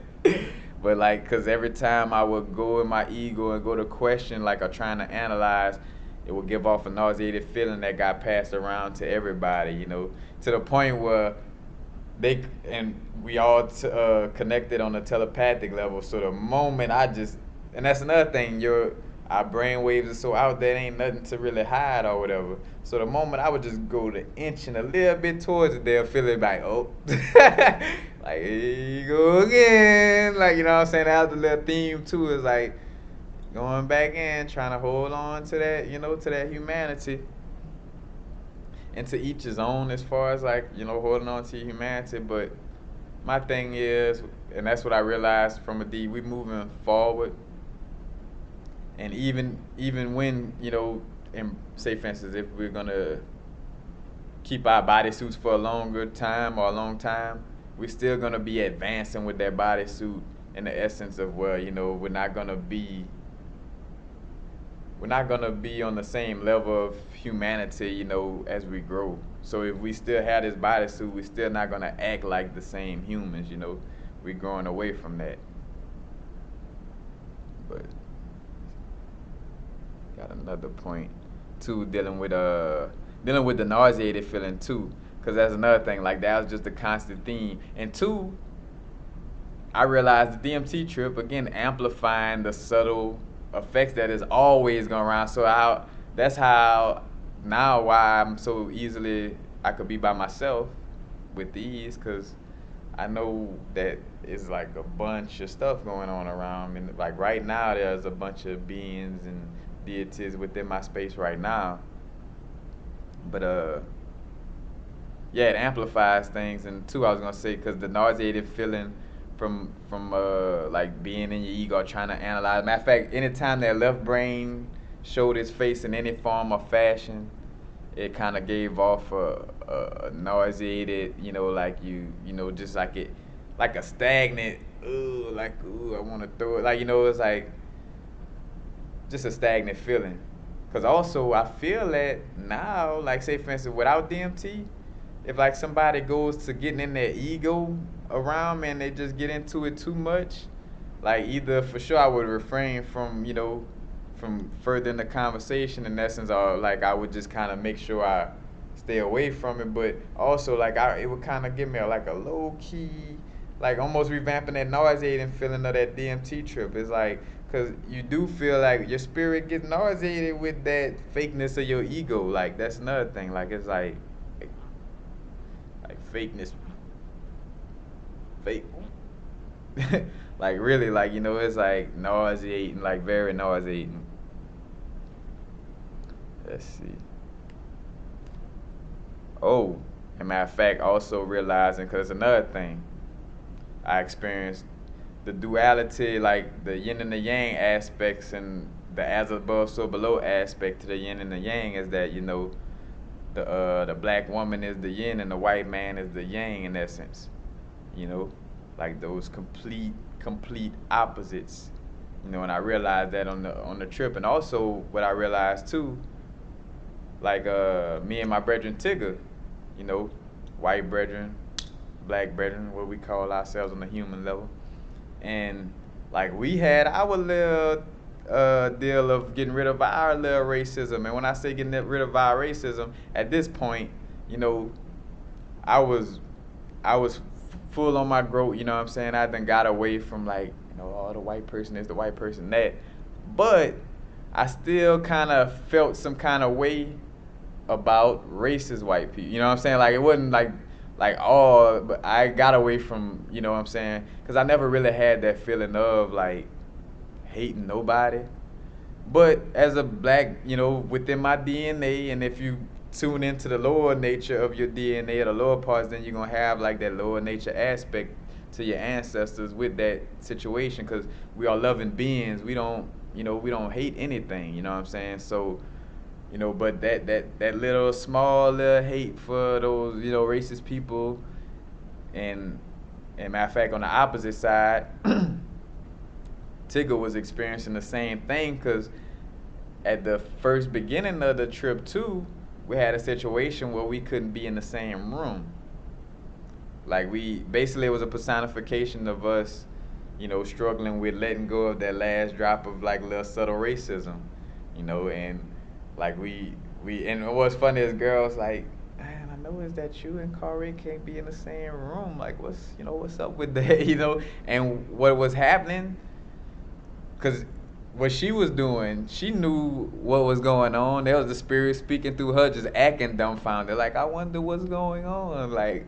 S1: but, like, because every time I would go in my ego and go to question, like, or trying to analyze, it would give off a nauseated feeling that got passed around to everybody, you know, to the point where we all connected on a telepathic level. So the moment and that's another thing, our brain waves are so out there, ain't nothing to really hide or whatever. So the moment I would just go to inching a little bit towards it, they'll feel it like, oh, like, here you go again. Like, you know what I'm saying? That's the little theme too, is like going back in, trying to hold on to that, you know, to that humanity. And to each his own as far as, like, you know, holding on to your humanity. But my thing is, and that's what I realized from a D, we moving forward. And even when, you know, and say for instance, if we're gonna keep our bodysuits for a longer time or a long time, we're still gonna be advancing with that bodysuit in the essence of where, you know, we're not gonna be on the same level of humanity, you know, as we grow. So if we still have this bodysuit, we're still not gonna act like the same humans, you know. We're growing away from that. But got another point too, dealing with the nauseated feeling too, because that's another thing. Like, that was just a constant theme. And two, I realized the DMT trip again amplifying the subtle effects that is always going around. So that's how now why I'm so easily, I could be by myself with ease, because I know that it's like a bunch of stuff going on around me. Like right now, there's a bunch of beings and deities within my space right now. But yeah, it amplifies things. And two, I was gonna say, because the nauseated feeling from like being in your ego, trying to analyze. Matter of fact, anytime that left brain showed its face in any form or fashion, it kind of gave off a nauseated, like just like it, like a stagnant, ooh, like ooh, I want to throw it, like it's like just a stagnant feeling. Cause also I feel that now, like say for instance, without DMT, if like somebody goes to getting in their ego around me and they just get into it too much, like either for sure I would refrain from from furthering the conversation in essence, or like I would just kind of make sure I stay away from it. But also like it would kind of give me like a low key, like almost revamping that nauseating feeling of that DMT trip. It's like, cause you do feel like your spirit gets nauseated with that fakeness of your ego. Like that's another thing. Like it's like fakeness, fake. Like really, like it's like nauseating, like very nauseating. Let's see. Oh, and matter of fact, also realizing, because another thing I experienced, the duality, like the yin and the yang aspects, and the as above, so below aspect to the yin and the yang is that the black woman is the yin and the white man is the yang in essence. You know, like those complete opposites. And I realized that on the trip, and also what I realized too, like me and my brethren Tigger, you know, white brethren, black brethren, what we call ourselves on the human level, and like we had our little deal of getting rid of our little racism. And when I say getting rid of our racism, at this point, you know, I was I was full on my growth. You know what I'm saying? I done got away from like oh, the white person is the white person that, but I still kind of felt some kind of way about racist white people. You know what I'm saying? Like it wasn't like oh, but I got away from what I'm saying, because I never really had that feeling of like hating nobody. But as a black, within my DNA, and if you tune into the lower nature of your DNA or the lower parts, then you're gonna have like that lower nature aspect to your ancestors with that situation, because we are loving beings. We don't hate anything. You know what I'm saying? So, but that little small little hate for those racist people, and matter of fact, on the opposite side, Tigger was experiencing the same thing, because at the first beginning of the trip too, we had a situation where we couldn't be in the same room. Like we basically, it was a personification of us, struggling with letting go of that last drop of like little subtle racism, and like we and what's funny is girls like, man, I noticed that you and Corey can't be in the same room. Like what's up with that, And what was happening, because what she was doing, she knew what was going on. There was the spirit speaking through her, just acting dumbfounded. Like, I wonder what's going on. Like,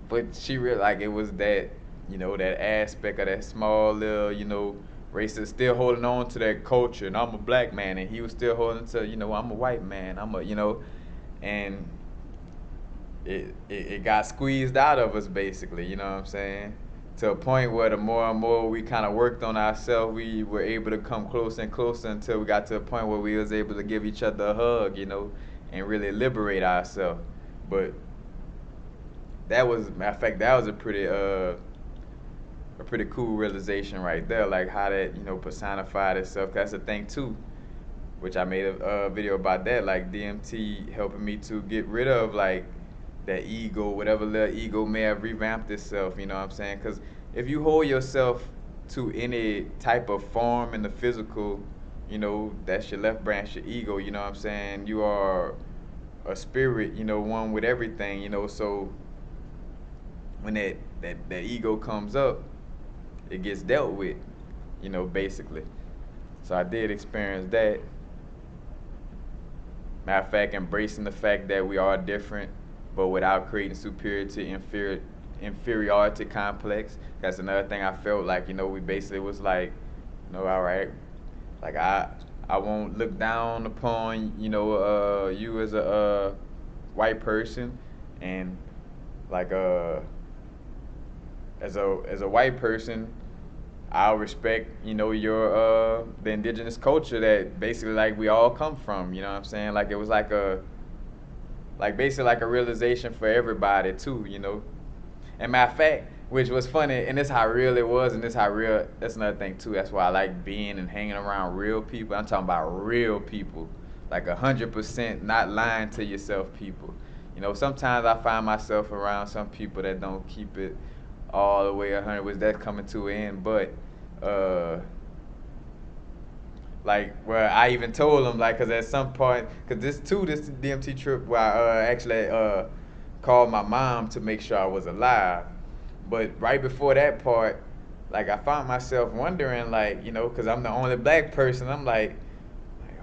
S1: but she realized like it was that, that aspect of that small little, racist still holding on to that culture. And I'm a black man, and he was still holding to, I'm a white man. And it got squeezed out of us basically. You know what I'm saying? To a point where the more and more we kind of worked on ourselves, we were able to come closer and closer until we got to a point where we was able to give each other a hug, and really liberate ourselves. But matter of fact, that was a pretty cool realization right there, like how that personified itself. 'Cause that's the thing too, which I made a video about that, like DMT helping me to get rid of like that ego, whatever little ego may have revamped itself, you know what I'm saying? Because if you hold yourself to any type of form in the physical, that's your left branch, your ego, you know what I'm saying? You are a spirit, one with everything, so when that ego comes up, it gets dealt with, basically. So I did experience that. Matter of fact, embracing the fact that we are different, but without creating superiority, inferiority complex. That's another thing I felt like, we basically was like, all right, like I won't look down upon, you as a white person, and like as a white person, I'll respect, your the indigenous culture that basically like we all come from, you know what I'm saying? Like it was like like basically like a realization for everybody too, you know. And matter of fact, which was funny, and this how real it was, and this how real. That's another thing too. That's why I like being and hanging around real people. I'm talking about real people, like 100% not lying to yourself people. You know, sometimes I find myself around some people that don't keep it all the way 100, which that's coming to an end. But uh, like where I even told them, like, cause at some point, cause this DMT trip where I actually called my mom to make sure I was alive. But right before that part, like I found myself wondering, like, you know, cause I'm the only black person. I'm like,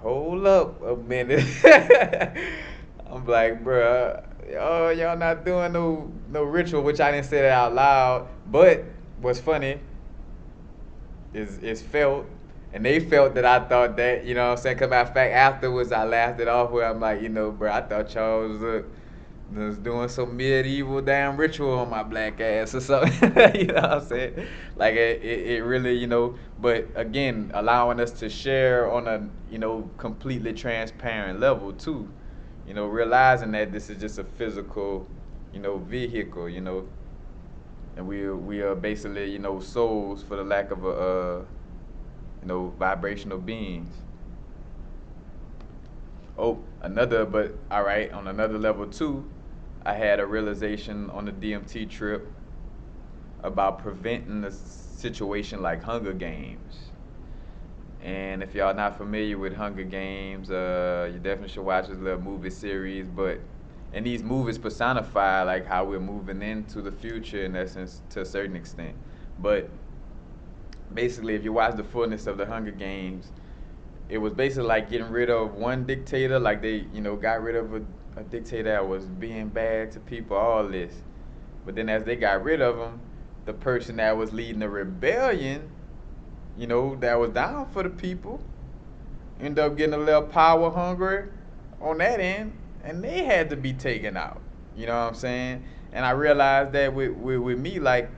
S1: hold up a minute. I'm like, bruh, oh, y'all not doing no ritual, which I didn't say that out loud. But what's funny is felt, and they felt that I thought that, you know what I'm saying? Cause matter of fact, afterwards I laughed it off where I'm like, you know, bro, I thought y'all was doing some medieval damn ritual on my black ass or something. You know what I'm saying? Like it really, you know. But again, allowing us to share on a, you know, completely transparent level too. You know, realizing that this is just a physical, you know, vehicle. You know, and we are basically, you know, souls for the lack of a you know, vibrational beings. Oh, another, but all right, on another level too, I had a realization on the DMT trip about preventing a situation like Hunger Games. And if y'all not familiar with Hunger Games, you definitely should watch this little movie series. But and these movies personify like how we're moving into the future in essence to a certain extent. But basically, if you watch the fullness of the Hunger Games, it was basically like getting rid of one dictator, like they, you know, got rid of a dictator that was being bad to people, all this. But then as they got rid of him, the person that was leading the rebellion, you know, that was down for the people, ended up getting a little power hungry on that end, and they had to be taken out. You know what I'm saying? And I realized that with me, like,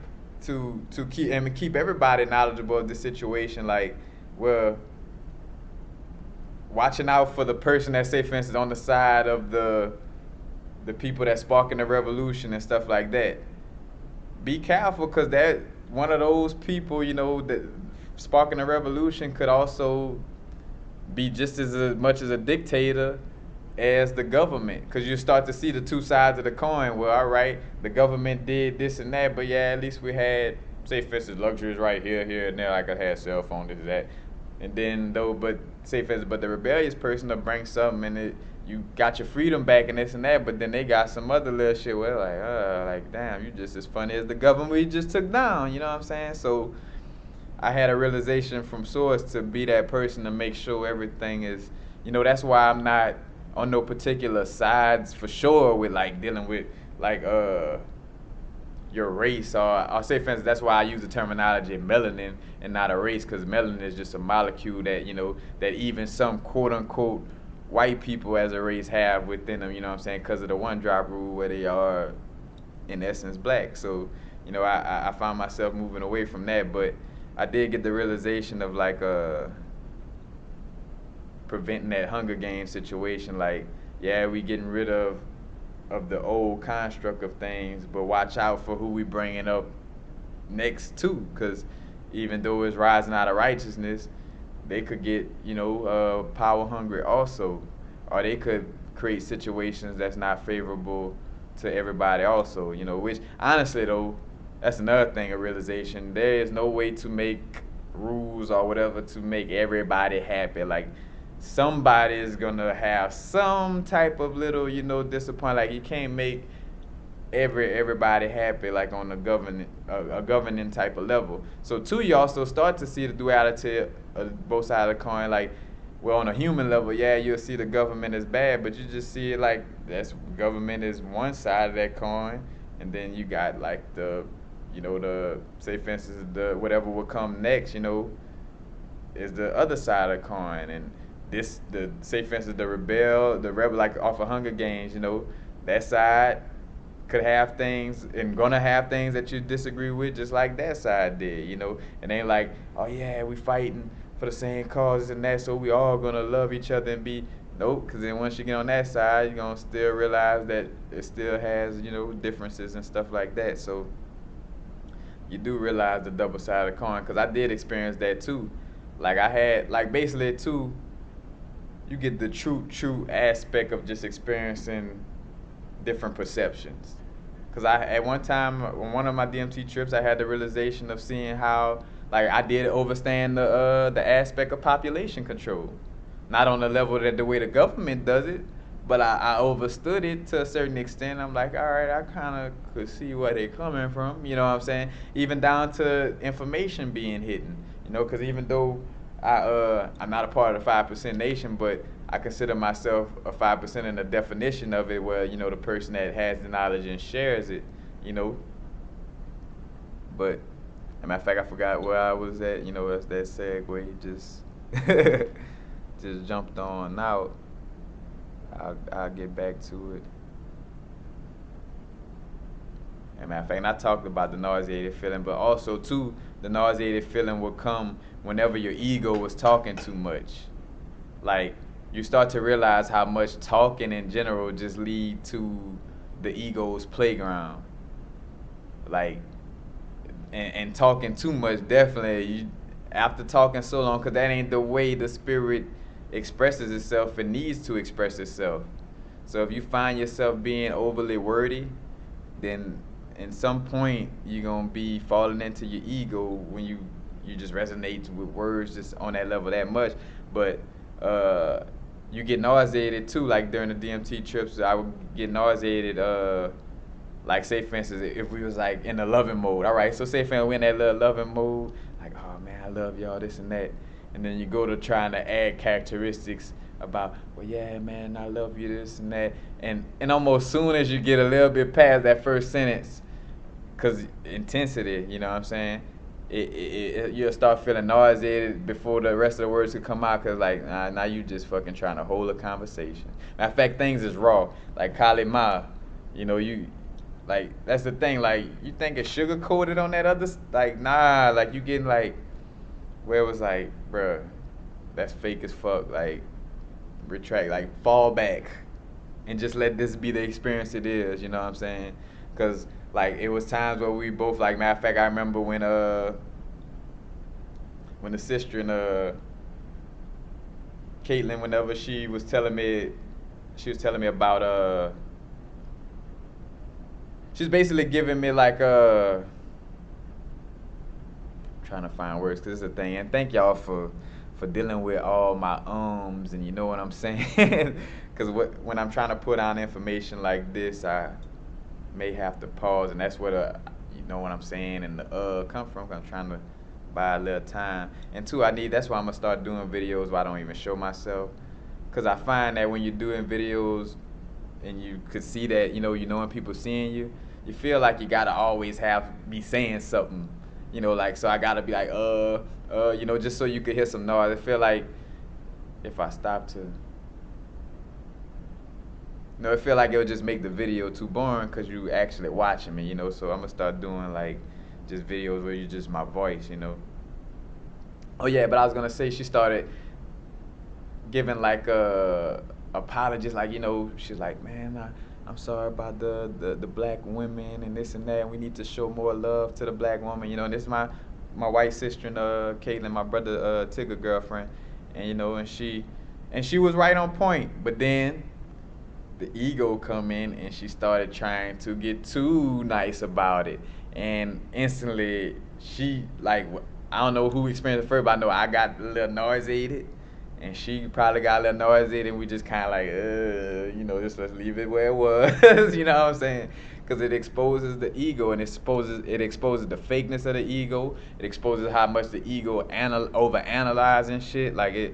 S1: to keep everybody knowledgeable of the situation, like, well, watching out for the person that, say, for instance, on the side of the people that sparking the revolution and stuff like that. Be careful, because that one of those people, you know, that sparking the revolution could also be just as much as a dictator as the government, because you start to see the two sides of the coin. Well, all right, the government did this and that, but yeah, at least we had, say, for instance, luxuries right here, here, and there. Like I had cell phone, this, that. And then though, but say for instance, but the rebellious person will bring something, and you got your freedom back and this and that, but then they got some other little shit where like damn, you just as funny as the government we just took down. You know what I'm saying? So I had a realization from source to be that person to make sure everything is, you know, that's why I'm not on no particular sides for sure with like dealing with like your race, or I'll say, for instance, that's why I use the terminology melanin and not a race, because melanin is just a molecule that, you know, that even some quote unquote white people as a race have within them, you know what I'm saying, because of the one drop rule where they are in essence black. So, you know, I found myself moving away from that, but I did get the realization of like preventing that Hunger Games situation. Like, yeah, we getting rid of the old construct of things, but watch out for who we bringing up next too, because even though it's rising out of righteousness, they could get, you know, power hungry also, or they could create situations that's not favorable to everybody also, you know, which honestly though, that's another thing, a realization. There is no way to make rules or whatever to make everybody happy. Like, somebody is gonna have some type of little, you know, disappointment. Like, you can't make everybody happy, like on a governing type of level. So two, you also start to see the duality of both sides of the coin. Like, well, on a human level, yeah, you'll see the government is bad, but you just see it like that's government is one side of that coin, and then you got like the, you know, the, say for instance, the whatever will come next, you know, is the other side of the coin. And this, the, say for instance, the rebel, like off of Hunger Games, you know, that side could have things and gonna have things that you disagree with, just like that side did, you know. And ain't like, oh yeah, we fighting for the same causes and that, so we all gonna love each other and be. Nope, because then once you get on that side, you're going to still realize that it still has, differences and stuff like that. So you do realize the double side of the coin, because I did experience that too. Like I had, like basically too, you get the true aspect of just experiencing different perceptions. Because I, at one time, on one of my DMT trips, I had the realization of seeing how, like, I did understand the aspect of population control. Not on the level that the way the government does it, but I overstood it to a certain extent. I'm like, all right, I kind of could see where they're coming from. You know what I'm saying? Even down to information being hidden. Because even though I'm not a part of the 5% nation, but I consider myself a 5% in the definition of it, where the person that has the knowledge and shares it. You know. But, as a matter of fact, I forgot where I was at. That's that segue. Just jumped on out. I'll get back to it. As a matter of fact, and I talked about the nauseated feeling, but also too, the nauseated feeling will come whenever your ego was talking too much. Like, you start to realize how much talking in general just lead to the ego's playground. Like, and talking too much, definitely, after talking so long, because that ain't the way the spirit expresses itself. It needs to express itself. So if you find yourself being overly wordy, then in some point you're gonna be falling into your ego when you just resonate with words just on that level that much. But you get nauseated too. Like during the DMT trips, I would get nauseated. Like say for instance, if we was like in the loving mode, all right. So say for instance, we in that little loving mode, like oh man, I love y'all, this and that, and then you go to trying to add characteristics about, well yeah man, I love you, this and that, and almost soon as you get a little bit past that first sentence, cause intensity, you know what I'm saying, you'll start feeling nauseated before the rest of the words could come out, cause like now you just fucking trying to hold a conversation. Matter of fact, things is raw, like Kali Ma, you. Like, that's the thing, like, you think it's sugar coated on that other, like, nah, like, you getting, like, where it was like, bruh, that's fake as fuck, like, retract, like, fall back, and just let this be the experience it is, you know what I'm saying? Because, like, it was times where we both, like, matter of fact, I remember when the sister and, Caitlin, whenever she was telling me about, she's basically giving me like trying to find words because it's a thing. And thank y'all for dealing with all my ums and you know what I'm saying. Because when I'm trying to put on information like this, I may have to pause, and that's where you know what I'm saying, and the come from. I'm trying to buy a little time. And two, that's why I'm gonna start doing videos where I don't even show myself. Because I find that when you're doing videos and you could see that, knowing people seeing you, you feel like you gotta always be saying something, like, so I gotta be like, just so you could hear some noise. I feel like if I stop to, I feel like it would just make the video too boring because you actually watching me, so I'm gonna start doing like just videos where you just my voice, Oh yeah, but I was gonna say she started giving like apologies, like she's like, man, I'm sorry about the black women and this and that, and we need to show more love to the black woman, and this is my white sister and Caitlin, my brother Tigger girlfriend, and and she was right on point, but then the ego come in and she started trying to get too nice about it, and instantly she like, I don't know who experienced it first, but I know I got a little nauseated, and she probably got a little nauseated, and we just kind of like, just let's leave it where it was, you know what I'm saying? Because it exposes the ego, and it exposes the fakeness of the ego. It exposes how much the ego overanalyzing shit. Like it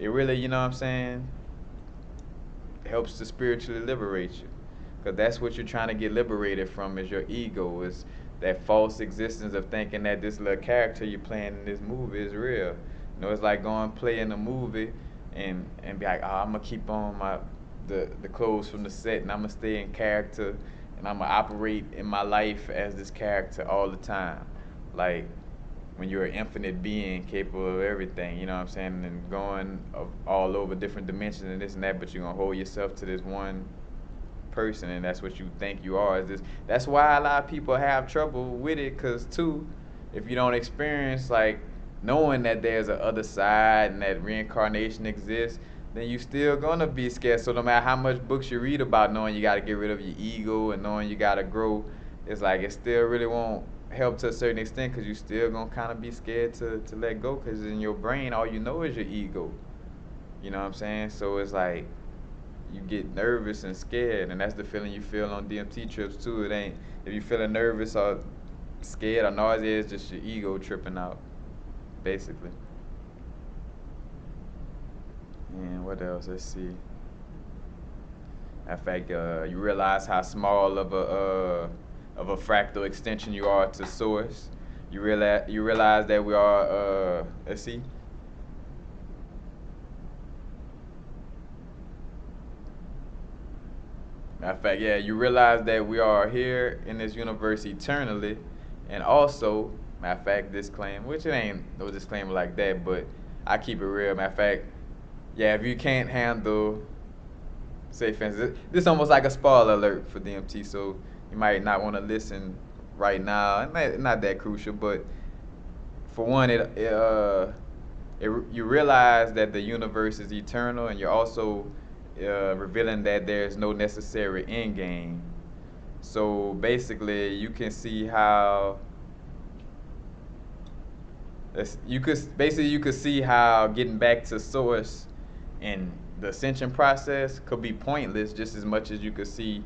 S1: really, you know what I'm saying, helps to spiritually liberate you. Because that's what you're trying to get liberated from, is your ego. Is that false existence of thinking that this little character you're playing in this movie is real. It's like going play in a movie and be like, oh, I'm going to keep on the clothes from the set, and I'm going to stay in character, and I'm going to operate in my life as this character all the time. Like, when you're an infinite being capable of everything, you know what I'm saying, and going all over different dimensions and this and that, but you're gonna hold yourself to this one person, and that's what you think you are. Is this? That's why a lot of people have trouble with it, cause too, if you don't experience like knowing that there's a other side and that reincarnation exists, then you still gonna be scared. So no matter how much books you read about knowing you gotta get rid of your ego and knowing you gotta grow, it's like it still really won't help to a certain extent, because you still gonna kind of be scared to let go, because in your brain all you know is your ego. You know what I'm saying? So it's like you get nervous and scared, and that's the feeling you feel on DMT trips too. It ain't, if you feeling nervous or scared or nauseous, it's just your ego tripping out, basically. And what else? Let's see. In fact, you realize how small of a fractal extension you are to source. You realize that we are let's see. Matter of fact, yeah, you realize that we are here in this universe eternally, and also, matter of fact, disclaimer, which it ain't no disclaimer like that, but I keep it real. Matter of fact, yeah, if you can't handle, say for instance, this almost like a spoiler alert for DMT, so you might not want to listen right now. Not that crucial, but for one, you realize that the universe is eternal, and you're also revealing that there's no necessary end game. So basically, you can see how you could see how getting back to source and the ascension process could be pointless, just as much as you could see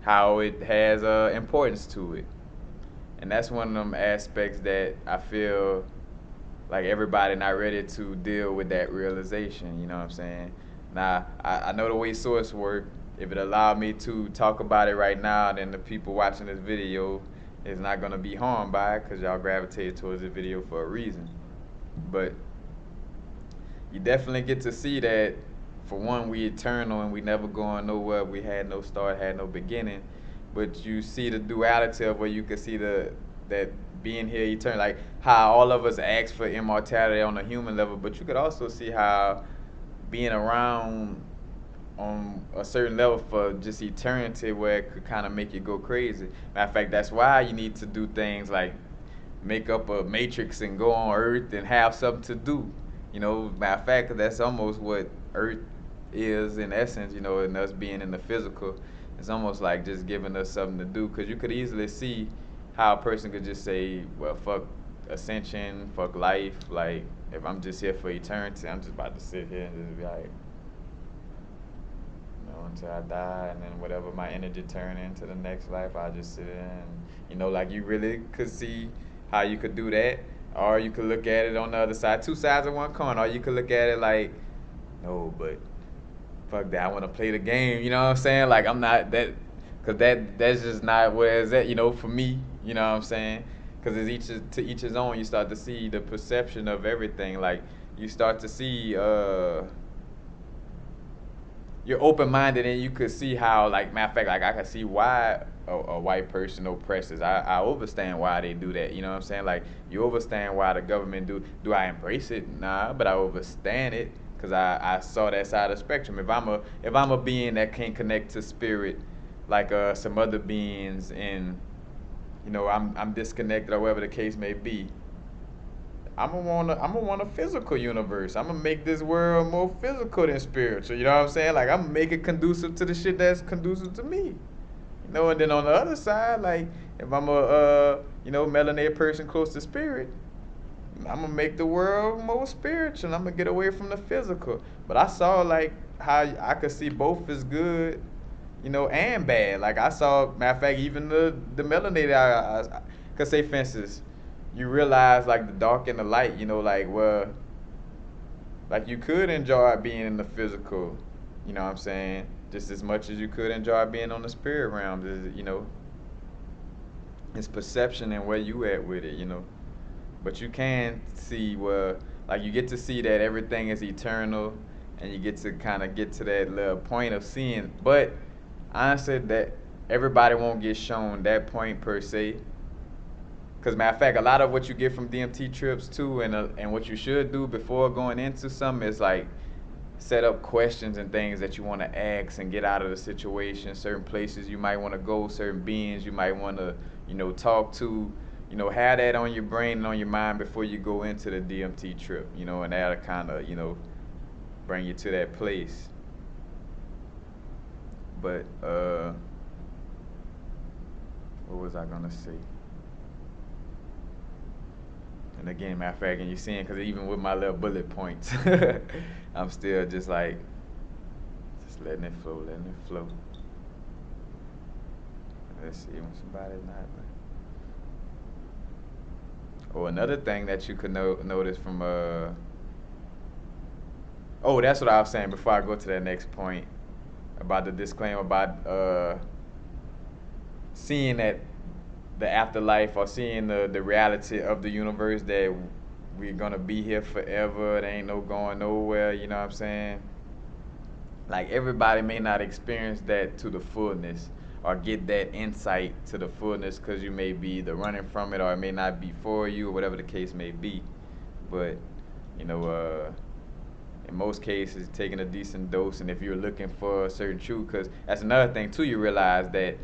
S1: how it has importance to it. And that's one of them aspects that I feel like everybody not ready to deal with that realization, you know what I'm saying? Now, I know the way source work. If it allowed me to talk about it right now, then the people watching this video is not going to be harmed by it, because y'all gravitated towards the video for a reason. But you definitely get to see that, for one, we eternal and we never going nowhere. We had no start, had no beginning. But you see the duality of where you can see that being here eternal, like how all of us ask for immortality on a human level, but you could also see how being around on a certain level for just eternity, where it could kind of make you go crazy. Matter of fact, that's why you need to do things like make up a matrix and go on Earth and have something to do. You know, matter of fact, that's almost what Earth is in essence, you know, and us being in the physical. It's almost like just giving us something to do, because you could easily see how a person could just say, well, fuck ascension, fuck life. Like, if I'm just here for eternity, I'm just about to sit here and just be like, you know, until I die, and then whatever my energy turn into the next life, I'll just sit in. And, you know, like you really could see how you could do that. Or you could look at it on the other side, two sides of one coin. Or you could look at it like, no, but fuck that, I want to play the game. You know what I'm saying? Like, I'm not that, because that's just not where it's at, you know, for me. You know what I'm saying? Because to each his own. You start to see the perception of everything. Like, you start to see, you're open-minded, and you could see how, like, matter of fact, like, I can see why a white person oppresses. I understand why they do that. You know what I'm saying? Like, you understand why the government do I embrace it? Nah, but I understand it, because I saw that side of the spectrum. If I'm a being that can't connect to spirit, like some other beings, and you know, I'm disconnected, or whatever the case may be, I'm gonna want a physical universe. I'm gonna make this world more physical than spiritual. You know what I'm saying? Like, I'm gonna make it conducive to the shit that's conducive to me. You know, and then on the other side, like, if I'm a you know, melanated person close to spirit, I'm gonna make the world more spiritual. I'm gonna get away from the physical. But I saw like how I could see both as good, you know, and bad. Like, I saw, matter of fact, even the melanated, I could say, for instance, you realize like the dark and the light. You know, like, well, like, you could enjoy being in the physical. You know what I'm saying? Just as much as you could enjoy being on the spirit realms. Is, you know, it's perception and where you at with it. You know. But you can see where, like, you get to see that everything is eternal, and you get to kind of get to that little point of seeing. But honestly, that everybody won't get shown that point per se. Cause matter of fact, a lot of what you get from DMT trips too, and what you should do before going into something is like set up questions and things that you want to ask and get out of the situation. Certain places you might want to go, certain beings you might want to, talk to. Have that on your brain and on your mind before you go into the DMT trip. And that'll kind of, bring you to that place. But what was I gonna say? And again, matter of fact, and you're seeing, because even with my little bullet points, I'm still just like, just letting it flow, letting it flow. Let's see, when somebody's not. Oh, another thing that you could notice from, oh, that's what I was saying before I go to that next point about the disclaimer about seeing that the afterlife or seeing the reality of the universe that we're gonna be here forever. There ain't no going nowhere. You know what I'm saying? Like everybody may not experience that to the fullness or get that insight to the fullness because you may be either running from it or it may not be for you or whatever the case may be. But in most cases, taking a decent dose, and if you're looking for a certain truth, because that's another thing too, you realize that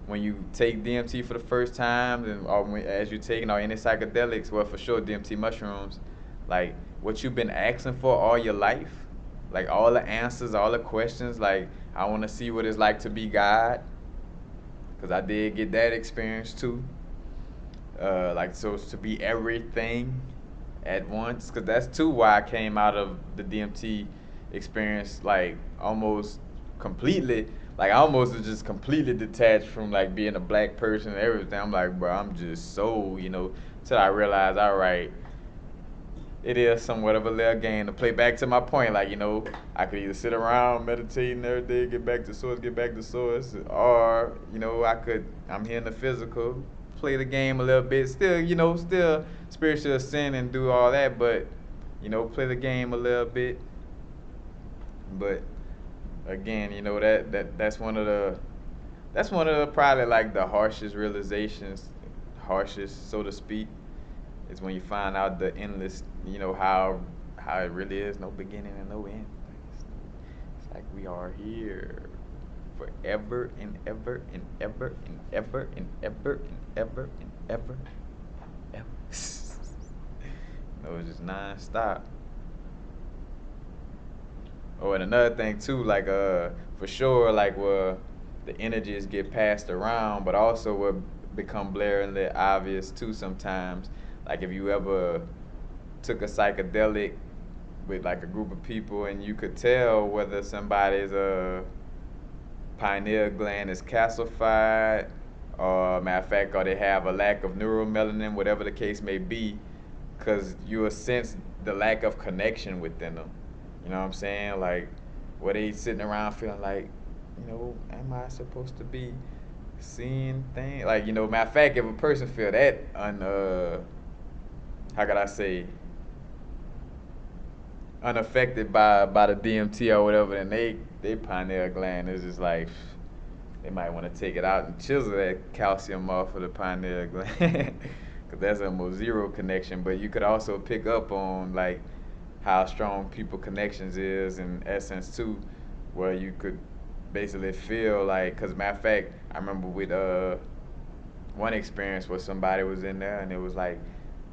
S1: when you take DMT for the first time, and as you're taking or any psychedelics, well, for sure DMT mushrooms, like what you've been asking for all your life, like all the answers, all the questions, like I want to see what it's like to be God, because I did get that experience too. Like so to be everything at once, because that's too why I came out of the DMT experience like almost completely. Like I almost was just completely detached from like being a black person and everything. I'm like, bro, I'm just so, till I realized, all right, it is somewhat of a little game to play back to my point. Like, I could either sit around meditating every day, get back to source, or, I'm here in the physical, play the game a little bit, still spiritual ascend and do all that, but, play the game a little bit. But again, that's one of the probably like the harshest realizations, so to speak, is when you find out the endless, how it really is no beginning and no end. It's like we are here forever and ever and ever and ever and ever and ever and ever and ever. It's just non-stop. Oh, and another thing too, like for sure, like where the energies get passed around, but also what become blaringly obvious too sometimes. Like if you ever took a psychedelic with like a group of people and you could tell whether somebody's pineal gland is calcified, or matter of fact, or they have a lack of neuromelanin, whatever the case may be, because you will sense the lack of connection within them. You know what I'm saying? Like, where they sitting around feeling like, am I supposed to be seeing things? Like, matter of fact, if a person feel that how could I say, unaffected by the DMT or whatever, then they pineal gland is just like, they might want to take it out and chisel that calcium off of the pineal gland, because that's almost zero connection. But you could also pick up on like how strong people connections is in essence too, where you could basically feel like, because matter of fact, I remember with one experience where somebody was in there and it was like,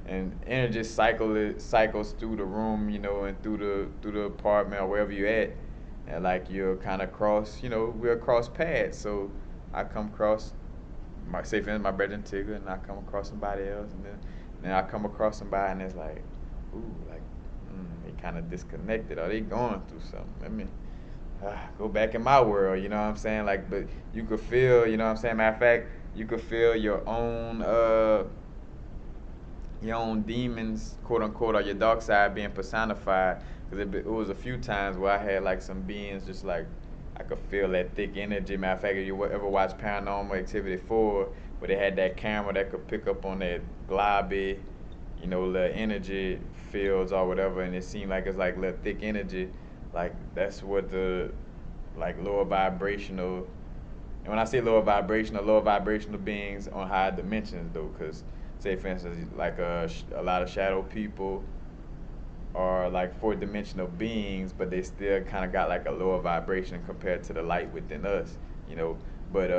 S1: and energy cycles through the room, and through the apartment or wherever you at, and like you're kind of cross, we'll cross paths. So I come across my say for instance, my brother Tigger, and I come across somebody else, and then I come across somebody and it's like, ooh, like they kind of disconnected or they going through something. Let me go back in my world, you know what I'm saying? Like, but you could feel, you know what I'm saying? Matter of fact, you could feel your own demons, quote unquote, or your dark side being personified. Because it was a few times where I had like some beings just like, I could feel that thick energy. Matter of fact, if you ever watch Paranormal Activity 4, where they had that camera that could pick up on that globby, the energy fields or whatever, and it seemed like it's like little thick energy. Like that's what the like lower vibrational, and when I say lower vibrational beings on higher dimensions though, because say for instance, like a lot of shadow people are like fourth dimensional beings, but they still kind of got like a lower vibration compared to the light within us, you know. But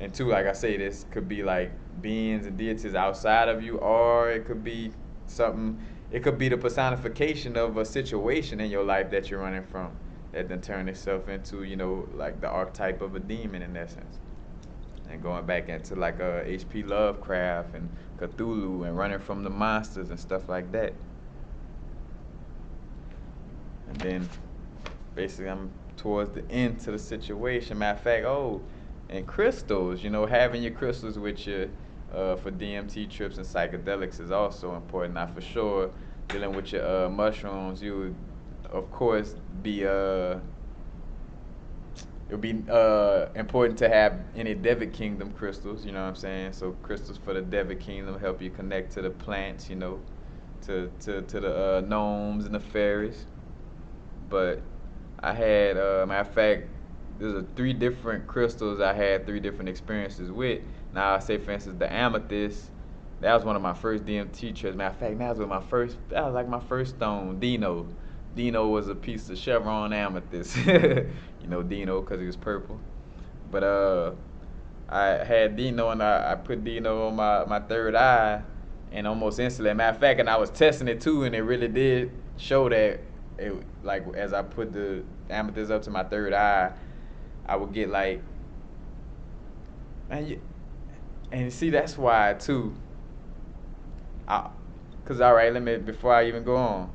S1: and two, like I say, this could be like beings and deities outside of you, or it could be something. It could be the personification of a situation in your life that you're running from, that then turn itself into, you know, like the archetype of a demon in essence. And going back into like H.P. Lovecraft and Cthulhu and running from the monsters and stuff like that. And then basically I'm towards the end to the situation. Matter of fact, and crystals, you know, having your crystals with you for DMT trips and psychedelics is also important. Now for sure, dealing with your mushrooms, you would of course be it would be important to have any Devic Kingdom crystals, you know what I'm saying? So crystals for the Devic Kingdom help you connect to the plants, you know, to the gnomes and the fairies. But I had, matter of fact, there's 3 different crystals I had 3 different experiences with. Now, I say, for instance, the amethyst, that was one of my first DMT trips. Matter of fact, that was like my first stone, Dino. Dino was a piece of chevron amethyst. You know, Dino, because he was purple. But I had Dino, and I put Dino on my third eye, and almost instantly, matter of fact, and I was testing it too, and it really did show that, it, like, as I put the amethyst up to my third eye, I would get like, and you see, that's why too. Cause all right, before I even go on,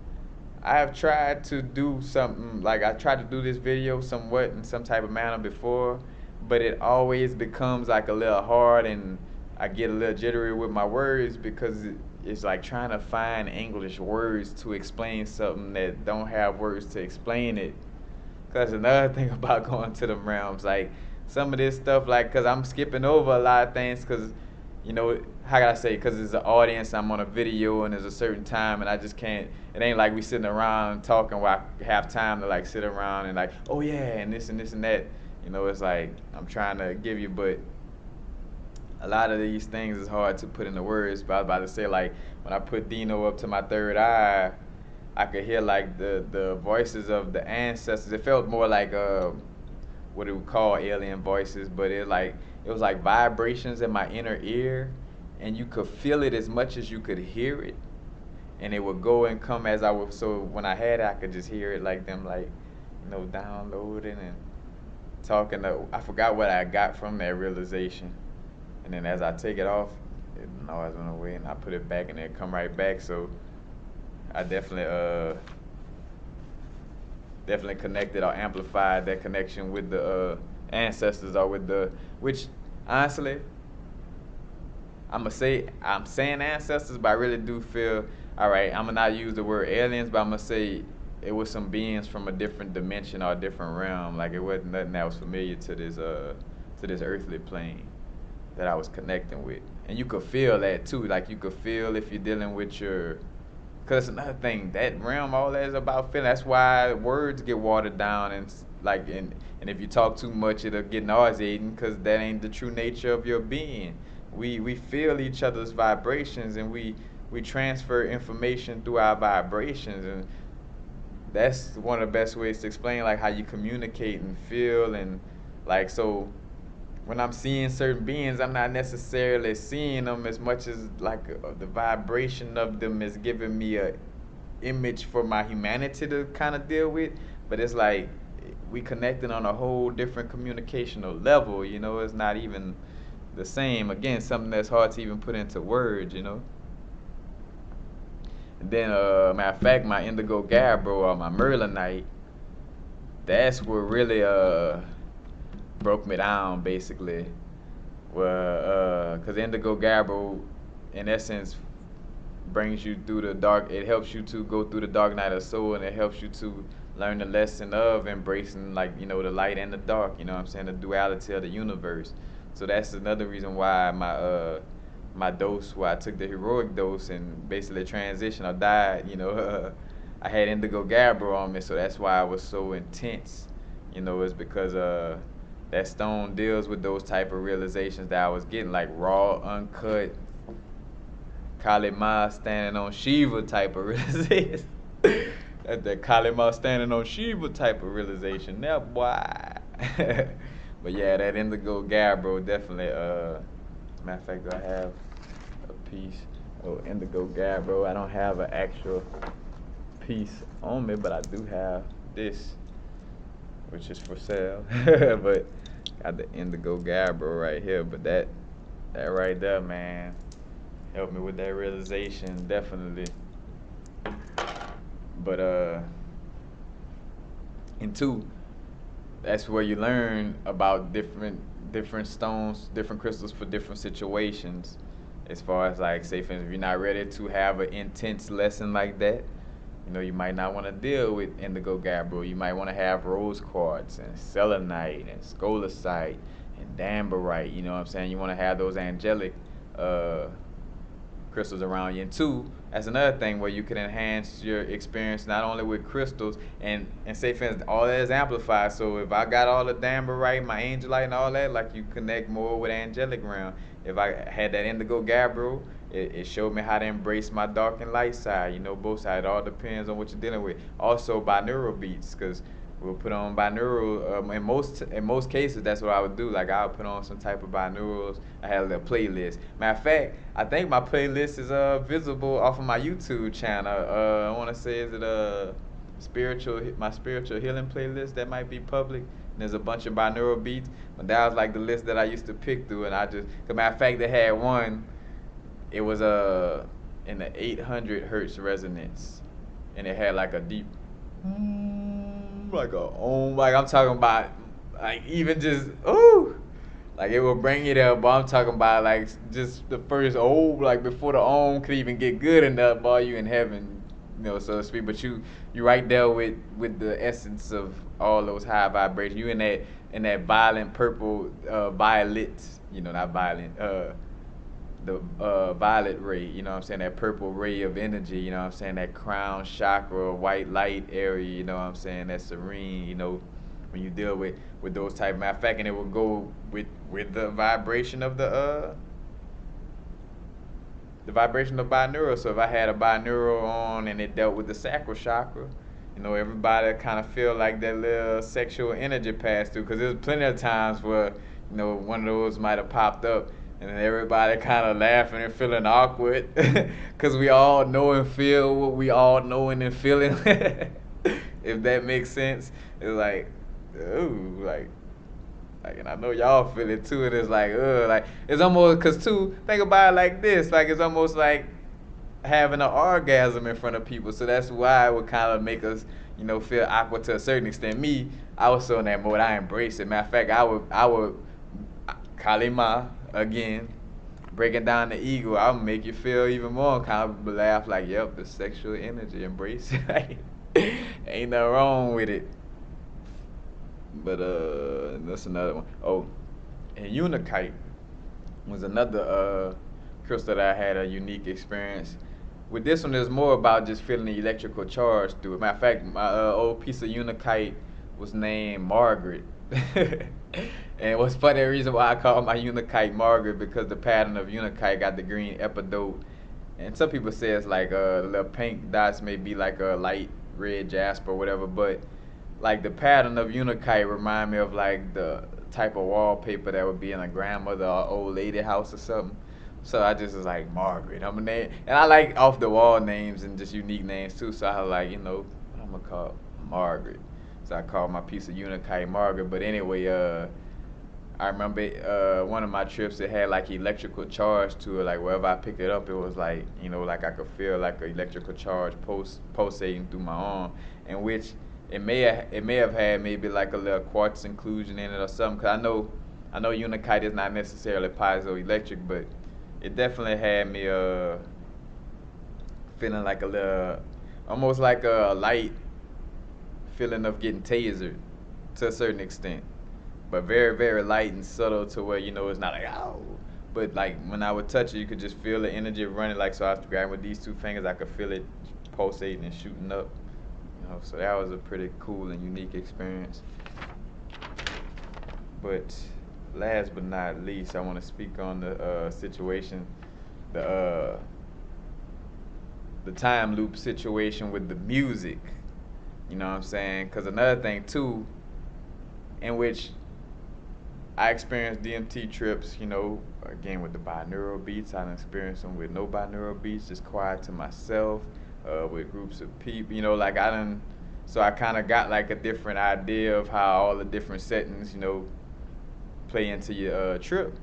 S1: I have tried to do something, like I tried to do this video somewhat in some type of manner before, but it always becomes like a little hard, and I get a little jittery with my words because it's like trying to find English words to explain something that don't have words to explain it. Cause another thing about going to the realms, like some of this stuff, like, cause I'm skipping over a lot of things, cause, you know, how can I say? Cause it's an audience, I'm on a video, and there's a certain time, and I just can't. It ain't like we sitting around talking where I have time to like sit around and like, oh yeah, and this and this and that. You know, it's like I'm trying to give you, but a lot of these things is hard to put into words. But I was about to say, like, when I put Dino up to my third eye, I could hear like the voices of the ancestors. It felt more like what it would call alien voices, but it was like vibrations in my inner ear, and you could feel it as much as you could hear it, and it would go and come as I was. So when I had it, I could just hear it, like them, like, you know, downloading and talking. I forgot what I got from that realization, and then as I take it off, the noise went away, and I put it back, and it come right back. So I definitely connected or amplified that connection with the ancestors, or with which honestly, I'm saying ancestors, but I really do feel, all right, I'm gonna not use the word aliens, but I'm gonna say it was some beings from a different dimension or a different realm. Like, it wasn't nothing that was familiar to this earthly plane that I was connecting with. And you could feel that too. Like, you could feel if you're dealing with your, because another thing, that realm, all that is about feeling. That's why words get watered down, and like, and if you talk too much, it'll get nauseating, because that ain't the true nature of your being. We feel each other's vibrations, and we transfer information through our vibrations, and that's one of the best ways to explain like how you communicate and feel. And like, so when I'm seeing certain beings, I'm not necessarily seeing them as much as like the vibration of them is giving me a image for my humanity to kind of deal with. But it's like we connecting on a whole different communicational level. You know, it's not even the same. Again, something that's hard to even put into words. You know. And then, matter of fact, my Indigo Gabbro or my Merlinite, that's what really broke me down, basically. Well, because Indigo Gabbro, in essence, brings you through the dark. It helps you to go through the dark night of soul, and it helps you to learn the lesson of embracing, like, you know, the light and the dark. You know what I'm saying? The duality of the universe. So that's another reason why my dose, where I took the heroic dose and basically transitioned or died. You know, I had Indigo Gabbro on me, so that's why it was so intense. You know, it's because that stone deals with those type of realizations that I was getting, like raw, uncut, Kali Ma standing on Shiva type of realization. That's that Kali Ma standing on Shiva type of realization. That boy. But yeah, that indigo gabbro definitely. Matter of fact, do I have a piece? Oh, indigo gabbro. I don't have an actual piece on me, but I do have this, which is for sale. But got the indigo gabbro right here. But that right there, man, helped me with that realization, definitely. But and two, that's where you learn about different stones, different crystals for different situations. As far as like, say for instance, if you're not ready to have an intense lesson like that, you know, you might not want to deal with indigo gabbro. You might want to have rose quartz and selenite and scolecite and dambarite. You know what I'm saying? You want to have those angelic crystals around you. And two, that's another thing where you can enhance your experience not only with crystals and say for instance, all that is amplified. So if I got all the dambarite, my angelite and all that, like you connect more with angelic realm. If I had that indigo gabbro, it showed me how to embrace my dark and light side. You know, both sides. It all depends on what you're dealing with. Also binaural beats, because we'll put on binaural. In most cases, that's what I would do. Like I would put on some type of binaurals. I had a little playlist. Matter of fact, I think my playlist is visible off of my YouTube channel. I want to say, is it my spiritual healing playlist that might be public? And there's a bunch of binaural beats. But that was like the list that I used to pick through, and matter of fact, they had one. It was in the 800 hertz resonance, and it had like a deep, like I'm talking about, like even just like it will bring it up. But I'm talking about like just the first like before the could even get good enough, boy, you in heaven, you know, so to speak. But you right there with the essence of all those high vibrations. You in that violent purple, violet, you know, not violent, the violet ray, you know what I'm saying, that purple ray of energy, you know what I'm saying, that crown chakra, white light area, you know what I'm saying, that serene, you know, when you deal with those type. Matter of fact, and it will go with the vibration of the vibration of binaural. So if I had a binaural on and it dealt with the sacral chakra, you know, everybody kind of feel like that little sexual energy passed through, because there's plenty of times where, you know, one of those might have popped up and everybody kind of laughing and feeling awkward because we all know and feel what we all knowing and feeling. If that makes sense. It's like, ooh, like, and I know y'all feel it too. And it's like, it's almost, because too, think about it like this, like it's almost like having an orgasm in front of people. So that's why it would kind of make us, you know, feel awkward to a certain extent. Me, I was so in that mode, I embraced it. Matter of fact, I would Kalima, again, breaking down the ego, I'll make you feel even more kind of laugh like, yep, the sexual energy, embrace it. Ain't nothing wrong with it. But that's another one. Oh, and Unikite was another crystal that I had a unique experience. With this one, there's more about just feeling the electrical charge through it. Matter of fact, my old piece of Unikite was named Margaret. And what's funny, the reason why I call my Unikite Margaret, because the pattern of Unikite got the green epidote. And some people say it's like the little pink dots may be like a light red jasper or whatever, but like the pattern of Unikite remind me of like the type of wallpaper that would be in a grandmother or old lady house or something. So I just was like, Margaret, I'm a name. And I like off the wall names and just unique names too. So I was like, you know, I'm gonna call Margaret. So I called my piece of Unikite Margaret. But anyway, I remember one of my trips, it had like electrical charge to it. Like wherever I picked it up, it was like, you know, like I could feel like an electrical charge pulsating through my arm, in which it may have had maybe like a little quartz inclusion in it or something. Cause I know Unikite is not necessarily piezoelectric, but it definitely had me feeling like a little, almost like a light feeling of getting tasered to a certain extent, but very, very light and subtle to where, you know, it's not like, ow. But like when I would touch it, you could just feel the energy running. Like, so I was grabbing with these two fingers, I could feel it pulsating and shooting up. You know, so that was a pretty cool and unique experience. But last but not least, I want to speak on the situation, the the time loop situation with the music. You know what I'm saying? Because another thing too, in which I experienced DMT trips, you know, again with the binaural beats. I done experienced them with no binaural beats, just quiet to myself, with groups of people. You know, like I done, so I kind of got like a different idea of how all the different settings, you know, play into your trip.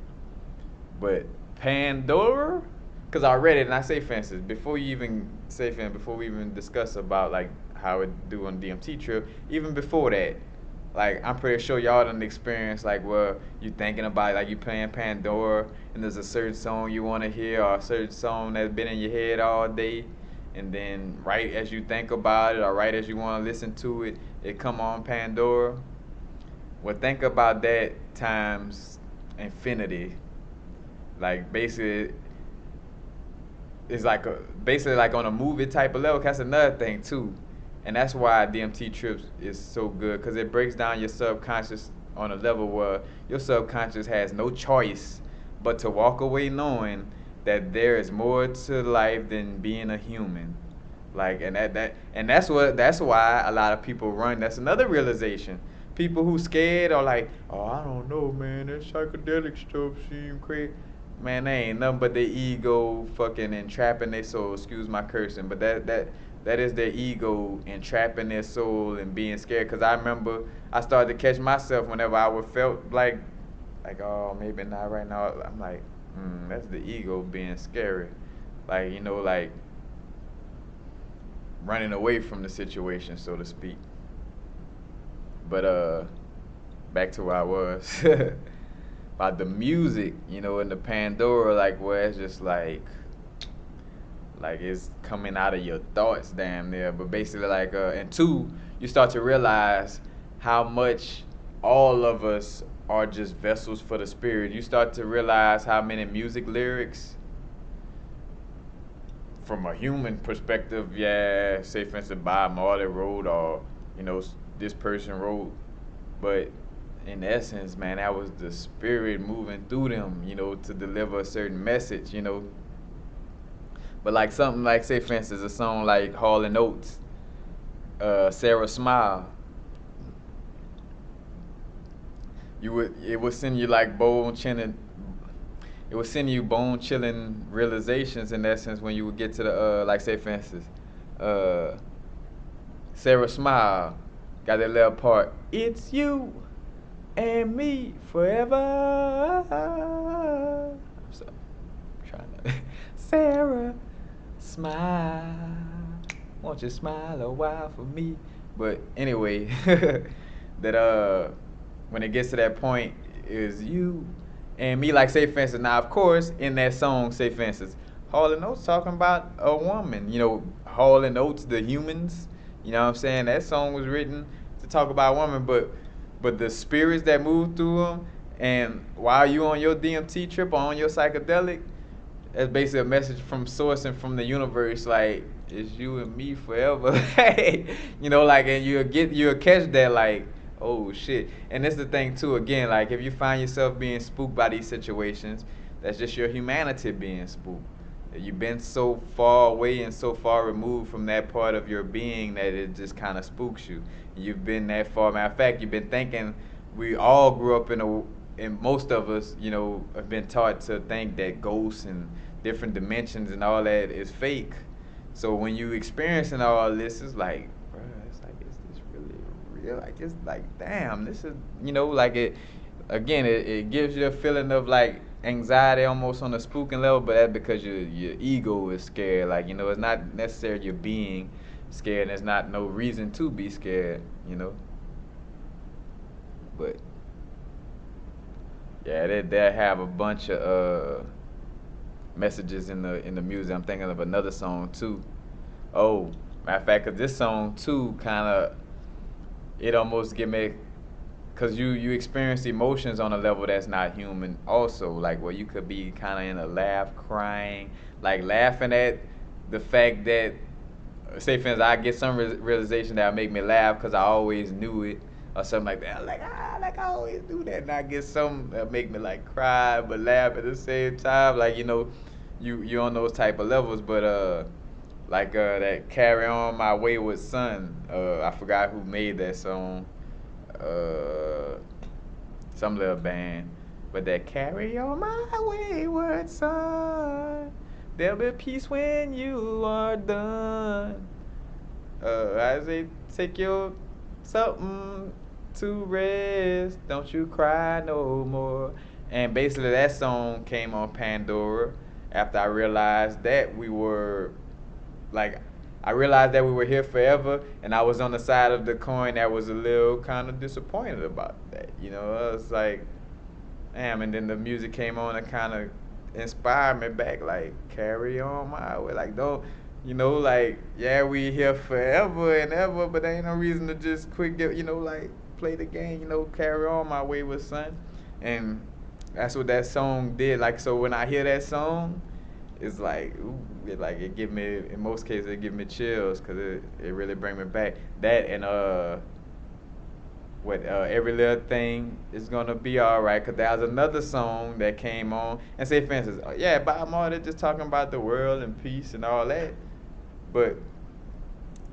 S1: But Pandora, because I read it and I say, for instance, before you even say, before we even discuss about like how it do on DMT trip, even before that, like I'm pretty sure y'all done experienced like where you thinking about like you playing Pandora and there's a certain song you want to hear or a certain song that's been in your head all day, and then right as you think about it or right as you want to listen to it, it come on Pandora. Well, think about that times infinity. Like basically, it's like basically like on a movie type of level. 'Cause that's another thing too, and that's why DMT trips is so good because it breaks down your subconscious on a level where your subconscious has no choice but to walk away knowing that there is more to life than being a human. Like and that's why a lot of people run. That's another realization. People who scared are like, oh, I don't know, man. That psychedelic stuff seem crazy. Man, they ain't nothing but their ego fucking entrapping their soul. Excuse my cursing, but that is their ego entrapping their soul and being scared. Cause I remember I started to catch myself whenever I would felt like oh maybe not right now. I'm like, that's the ego being scary. Like you know like running away from the situation, so to speak. But back to where I was about the music, you know, in the Pandora, like where it's just like it's coming out of your thoughts, damn near. But basically, like, and two, you start to realize how much all of us are just vessels for the spirit. You start to realize how many music lyrics from a human perspective, yeah, say for instance Bob Marley wrote or, you know, this person wrote, but in essence, man, that was the spirit moving through them, you know, to deliver a certain message, you know. But like something like, say for instance, a song like Hall and Oates, Sarah Smile, it would send you like bone chilling, it would send you bone chilling realizations in essence when you would get to the like say for instance, uh, Sarah Smile got that little part. It's you and me forever. I'm trying to. Sarah Smile, won't you smile a while for me? But anyway, that when it gets to that point, is you and me. Like say for instance, now of course in that song, say for instance, Hall and Oates talking about a woman. You know, Hall and Oates, the humans. You know what I'm saying? That song was written to talk about a woman, but the spirits that move through them, and while you on your DMT trip or on your psychedelic, that's basically a message from source and from the universe, like it's you and me forever. You know, like, and you'll catch that, like, oh shit. And that's the thing too. Again, like if you find yourself being spooked by these situations, that's just your humanity being spooked. You've been so far away and so far removed from that part of your being that it just kind of spooks you. You've been that far. Matter of fact, you've been thinking. We all grew up and most of us, you know, have been taught to think that ghosts and different dimensions and all that is fake. So when you experiencing all this, it's like, bruh, it's like, is this really real? Like, it's like, damn, this is, you know, like again, it gives you a feeling of like anxiety almost on a spooking level, but that's because your ego is scared. Like, you know, it's not necessarily your being scared, and there's not no reason to be scared, you know. But yeah, they have a bunch of messages in the music. I'm thinking of another song too. Oh, matter of fact, 'cause this song too kind of it almost get me, cause you experience emotions on a level that's not human. Also, like where you could be kind of in a laugh, crying, like laughing at the fact that, say for instance, I get some realization that make me laugh because I always knew it or something like that. Like I always do that, and I get some that make me like cry but laugh at the same time. Like you know, you on those type of levels, but like that Carry On My Wayward Son. I forgot who made that song. Uh, some little band. But that Carry On My Wayward Son, there'll be peace when you are done. I say take your something to rest. Don't you cry no more. And basically that song came on Pandora after I realized that we were like I realized that we were here forever, and I was on the side of the coin that was a little kind of disappointed about that. You know, I was like, damn. And then the music came on and kind of inspired me back, like carry on my way, like don't, you know, like yeah, we here forever and ever, but there ain't no reason to just quit, get, you know, like play the game, you know, carry on my wayward son, and that's what that song did. Like so, when I hear that song, it's like ooh, it give me, in most cases it give me chills because it really bring me back. That and what every little thing is gonna be alright. Cause there was another song that came on, and say for instance, yeah, Bob Marley just talking about the world and peace and all that, but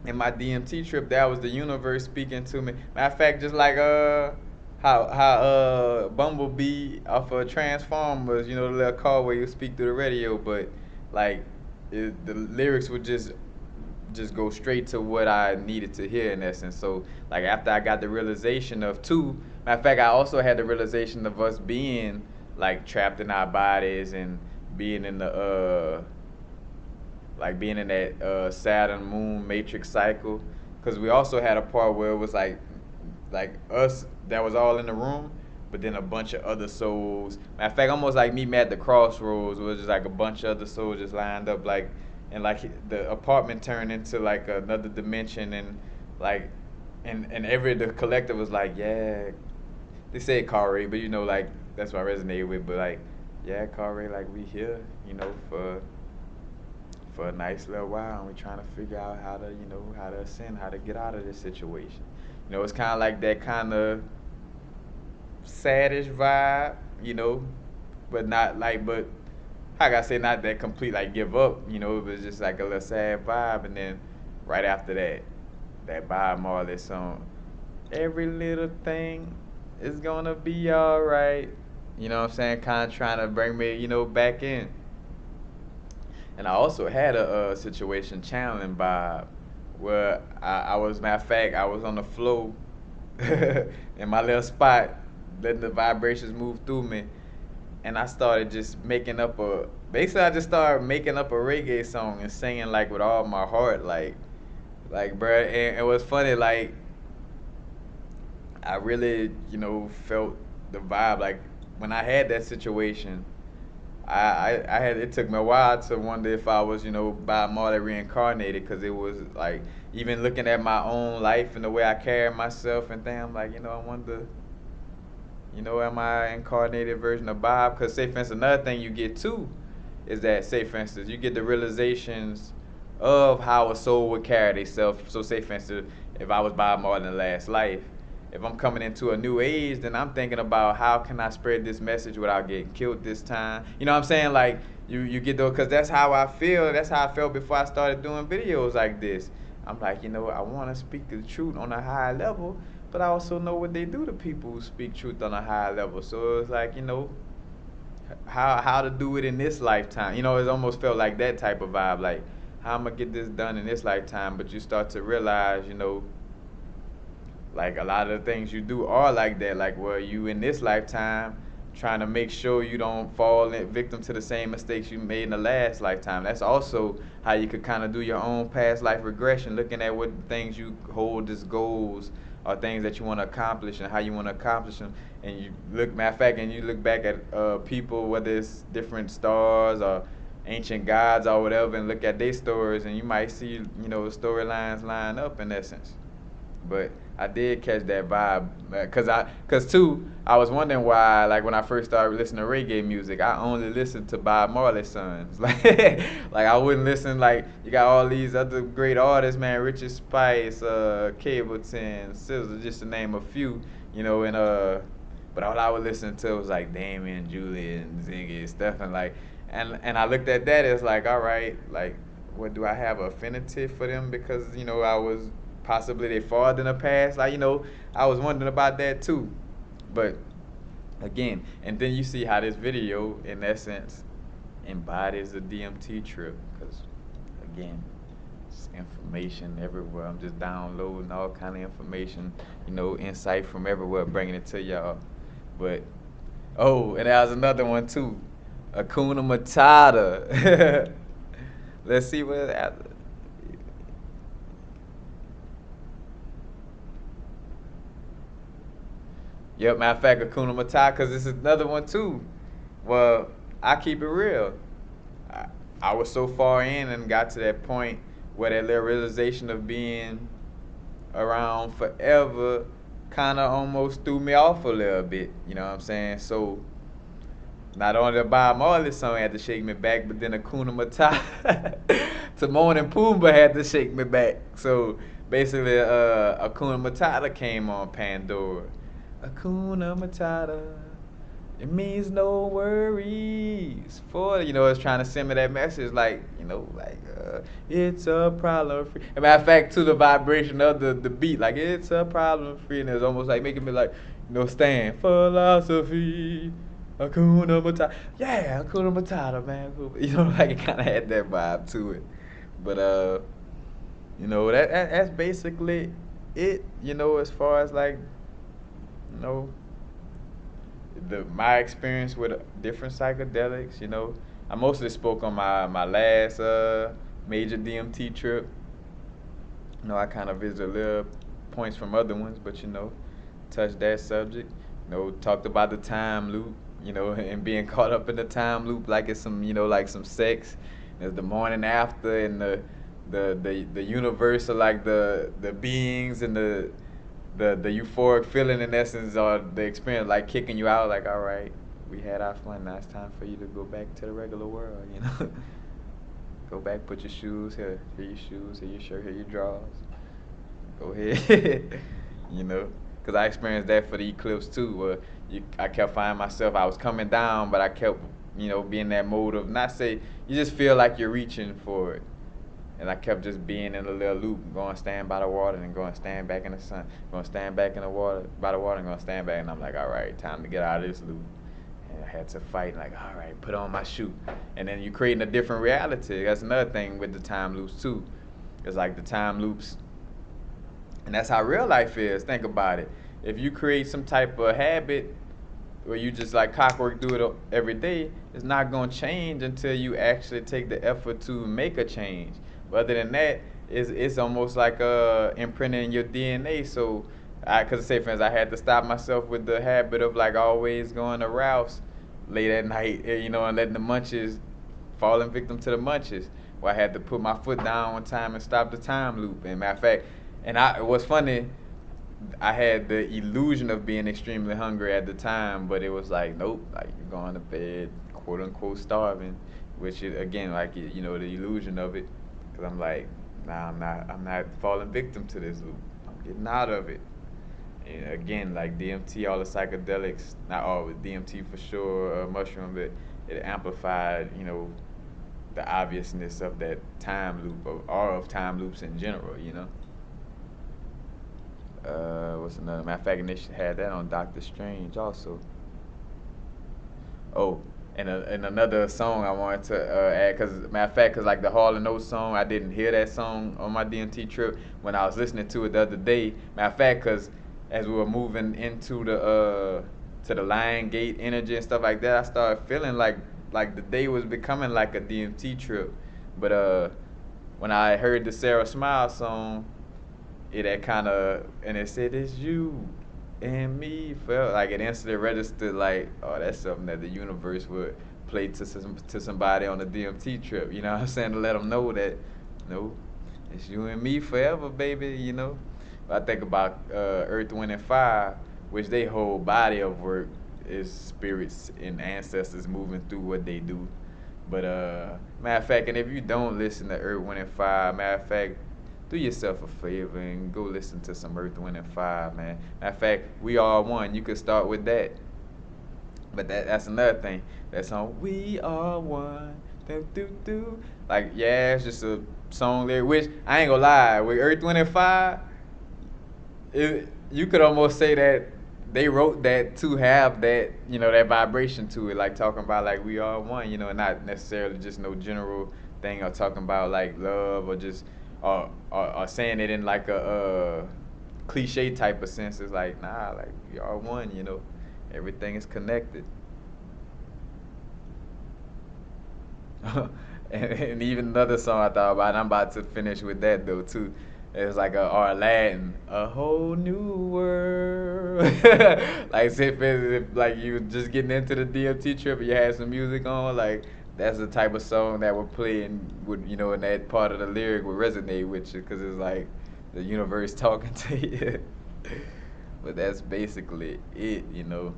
S1: in my DMT trip, that was the universe speaking to me. Matter of fact, just like how Bumblebee off of Transformers, you know, the little car where you speak through the radio, but like the lyrics would just go straight to what I needed to hear in essence. So like after I got the realization of two, matter of fact, I also had the realization of us being like trapped in our bodies and being in the like being in that Saturn Moon matrix cycle, because we also had a part where it was like us that was all in the room, but then a bunch of other souls. Matter of fact, almost like me at the crossroads, where it was just like a bunch of other souls just lined up, like, and like the apartment turned into like another dimension, and like and every the collective was like, yeah, they said Kari, but you know, like that's what I resonated with, but like, yeah, Kari, like we here, you know, for a nice little while, and we're trying to figure out how to, you know, how to ascend, how to get out of this situation. You know, it's kind of like that kind of saddish vibe, you know, but not like, but like I said, not that complete like give up, you know, it was just like a little sad vibe, and then right after that, that Bob Marley song, every little thing is gonna be alright. You know what I'm saying? Kind of trying to bring me, you know, back in. And I also had a situation channeling Bob where I was, matter of fact, I was on the floor in my little spot, letting the vibrations move through me. And I started just making up basically I just started making up a reggae song and singing like with all my heart, like bruh. And it was funny, like I really, you know, felt the vibe. Like when I had that situation, I had, it took me a while to wonder if I was, you know, Bob Marley reincarnated, because it was like even looking at my own life and the way I carry myself and things, I'm like, you know, I wonder, you know, am I an incarnated version of Bob? Because say for instance, another thing you get too is that, say for instance, you get the realizations of how a soul would carry itself. So say for instance, if I was Bob Marley in the last life, if I'm coming into a new age, then I'm thinking about how can I spread this message without getting killed this time. You know what I'm saying? Like you get though, because that's how I feel. That's how I felt before I started doing videos like this. I'm like, you know, I want to speak the truth on a high level, but I also know what they do to people who speak truth on a high level. So it's like, you know, how to do it in this lifetime. You know, it almost felt like that type of vibe, like how I'm gonna get this done in this lifetime. But you start to realize, you know, like a lot of the things you do are like that. Like where you in this lifetime trying to make sure you don't fall victim to the same mistakes you made in the last lifetime. That's also how you could kind of do your own past life regression, looking at what things you hold as goals or things that you want to accomplish and how you want to accomplish them. And you look, matter of fact, and you look back at people, whether it's different stars or ancient gods or whatever, and look at their stories, and you might see, you know, the storylines line up in essence. But I did catch that vibe, cause too, I was wondering why, like when I first started listening to reggae music, I only listened to Bob Marley's sons. Like I wouldn't listen, like you got all these other great artists, man, Richard Spice, Cableton, SZA, just to name a few, you know, and but all I would listen to was like Damien, Julian, Ziggy, stuff, and like, and I looked at that as like, all right, like what do I have affinity for them because I was possibly they fathered in the past? Like I was wondering about that too, but again, and then you see how this video, in essence, embodies the DMT trip. Because again, it's information everywhere. I'm just downloading all kind of information, insight from everywhere, bringing it to y'all. But oh, and there's another one too, Akuna Matata. Let's see what that. Yep, matter of fact, Akuna Matata, because this is another one too. Well, I keep it real. I, I was so far in and got to that point where that little realization of being around forever kind of almost threw me off a little bit. You know what I'm saying? So not only the Bob Marley song had to shake me back, but then Akuna Matata, Timon and Pumbaa had to shake me back. So basically, Akuna Matata came on Pandora. Akuna Matata. It means no worries for it's trying to send me that message like it's a problem free. As a matter of fact, to the vibration of the beat, like it's a problem free, and it's almost like making me like stand philosophy, Hakuna Matata, yeah, Hakuna Matata, man, like it kind of had that vibe to it, but that's basically it, as far as like you know my experience with different psychedelics, I mostly spoke on my last major DMT trip. I kind of visited little points from other ones, but touched that subject. Talked about the time loop, and being caught up in the time loop like it's some, like some sex. There's the morning after and the universe of like the beings and the euphoric feeling in essence or the experience like kicking you out like, all right, we had our fun, now it's time for you to go back to the regular world, go back, put your shoes here your shoes, here your shirt, here your drawers, go ahead. Because I experienced that for the eclipse too, where I kept finding myself, I was coming down, but I kept being in that mode of not say, you just feel like you're reaching for it. And I kept just being in a little loop, going stand by the water and going stand back in the sun, going stand back in the water, by the water and going stand back. And I'm like, all right, time to get out of this loop. And I had to fight, like, all right, put on my shoe. And then you're creating a different reality. That's another thing with the time loops too. It's like the time loops, and that's how real life is. Think about it. If you create some type of habit where you just like clockwork do it every day, it's not gonna change until you actually take the effort to make a change. But other than that, it's almost like imprinting your DNA. So, cause say for instance, I had to stop myself with the habit of like always going to Ralph's late at night, and letting the munchies, falling victim to the munchies. Where I had to put my foot down one time and stop the time loop. And matter of fact, it was funny. I had the illusion of being extremely hungry at the time, but it was like, nope, like you're going to bed, quote unquote, starving, which is again like the illusion of it, because I'm like, nah, I'm not falling victim to this loop. I'm getting out of it. And again, like DMT, all the psychedelics, not all, but DMT for sure, mushroom, it amplified, the obviousness of that time loop, or of time loops in general. What's another? Matter of fact, and they had that on Doctor Strange also. Oh, and another song I wanted to add, cause matter of fact, cause like the Hall and Oates song, I didn't hear that song on my DMT trip when I was listening to it the other day. Matter of fact, cause as we were moving into the to the Lion Gate energy and stuff like that, I started feeling like the day was becoming like a DMT trip. But when I heard the Sarah Smile song, it had kind of, and it said it's you and me, felt like it instantly registered like, oh, that's something that the universe would play to somebody on a DMT trip. You know what I'm saying? To let them know that, it's you and me forever, baby. I think about Earth, Wind, and Fire, which they whole body of work is spirits and ancestors moving through what they do. But matter of fact, and if you don't listen to Earth, Wind, and Fire, matter of fact, do yourself a favor and go listen to some Earth, Wind, and Fire, man. Matter of fact, We Are One. You could start with that. But that's another thing. That song, We Are One. do do do. Like yeah, it's just a song lyric. Which I ain't gonna lie, with Earth, Wind and Fire, you could almost say that they wrote that to have that, that vibration to it, like talking about like we are one, and not necessarily just no general thing or talking about like love or just or saying it in like a cliche type of sense. It's like nah, like we are one, everything is connected. And even another song I thought about, and I'm about to finish with that though too. It's like or Aladdin, a whole new world. Like say for instance, if like you just getting into the DMT trip and you had some music on, like that's the type of song that would play and would and that part of the lyric would resonate with you because it's like the universe talking to you. But that's basically it. And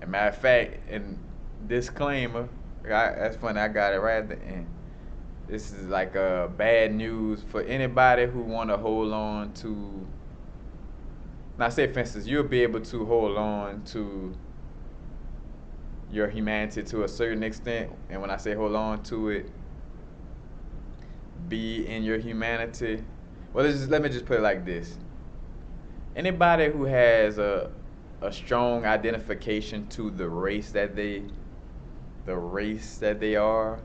S1: matter of fact, and disclaimer, that's funny, I got it right at the end. This is like bad news for anybody who want to hold on to. Now, say for instance, you'll be able to hold on to your humanity to a certain extent, and when I say hold on to it, be in your humanity. Well, let me just put it like this: anybody who has a strong identification to the race that they are,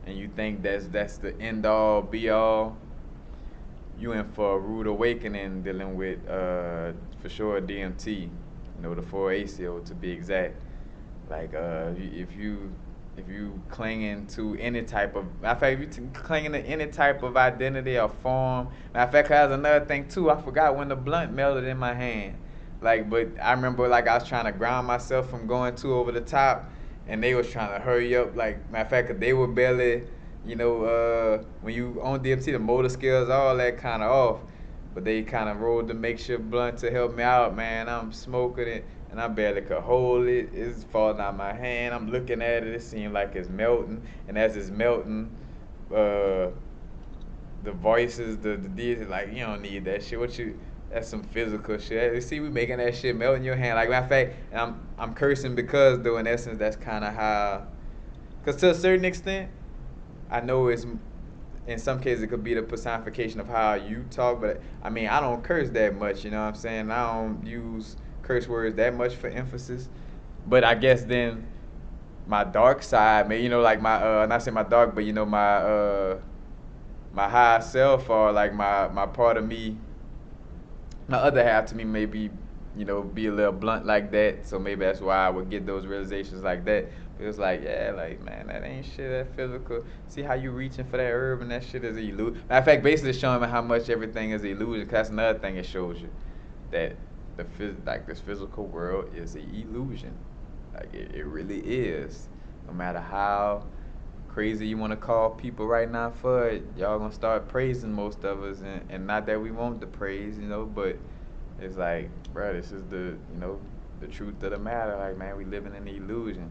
S1: and you think that's the end all be all, you in for a rude awakening dealing with for sure DMT, the 4-ACO to be exact. Like if you clinging to any type of, matter of fact, if you clinging to any type of identity or form. Matter of fact, that's another thing too. I forgot when the blunt melted in my hand. Like, but I remember like I was trying to ground myself from going too over the top, and they was trying to hurry up. Like, matter of fact, 'cause they were barely, when you on DMT, the motor skills, all that kind of off. But they kind of rolled the makeshift blunt to help me out, man. I'm smoking it, and I barely could hold it. It's falling out my hand. I'm looking at it. It seems like it's melting, and as it's melting, the voices, the deeds, like you don't need that shit. That's some physical shit. You see, we making that shit melt in your hand. Like matter of fact, and I'm cursing because though in essence that's kind of how, cause to a certain extent, I know it's in some cases it could be the personification of how you talk, but I mean I don't curse that much. You know what I'm saying? I don't use curse words that much for emphasis. But I guess then my dark side, man, like my not say my dark, but my high self or like my part of me, my other half to me maybe, be a little blunt like that. So maybe that's why I would get those realizations like that. It was like, yeah, like, man, that ain't shit, that physical. See how you reaching for that herb and that shit is an illusion. Matter of fact, basically showing me how much everything is illusion. Cause that's another thing it shows you. That this physical world is an illusion. Like, it really is. No matter how crazy you want to call people right now for it, y'all gonna start praising most of us, and not that we want the praise, but it's like, bro, this is the truth of the matter. Like, man, we living in the illusion,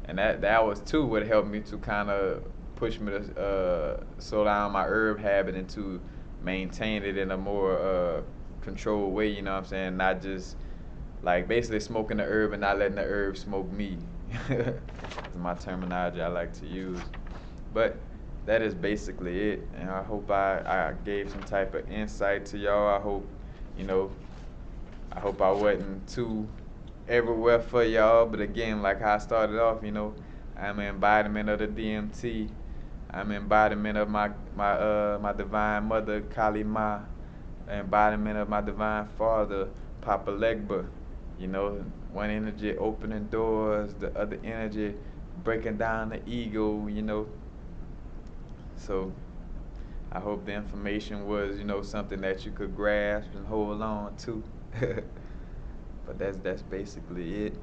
S1: and that was too what helped me to kind of push me to slow down my herb habit and to maintain it in a more controlled way. You know what I'm saying? Not just like basically smoking the herb and not letting the herb smoke me. That's my terminology I like to use. But that is basically it. And I hope I gave some type of insight to y'all. I hope I wasn't too everywhere for y'all. But again, like how I started off, I'm an embodiment of the DMT. I'm an embodiment of my divine mother, Kali Ma, an embodiment of my divine father, Papa Legba. One energy opening doors, the other energy breaking down the ego. So I hope the information was, something that you could grasp and hold on to. But that's basically it.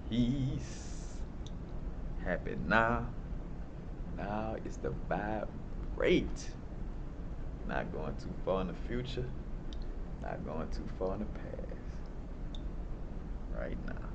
S1: Peace. Happy now. Now is the vibrate. Not going too far in the future. Not going too far in the past. Right now.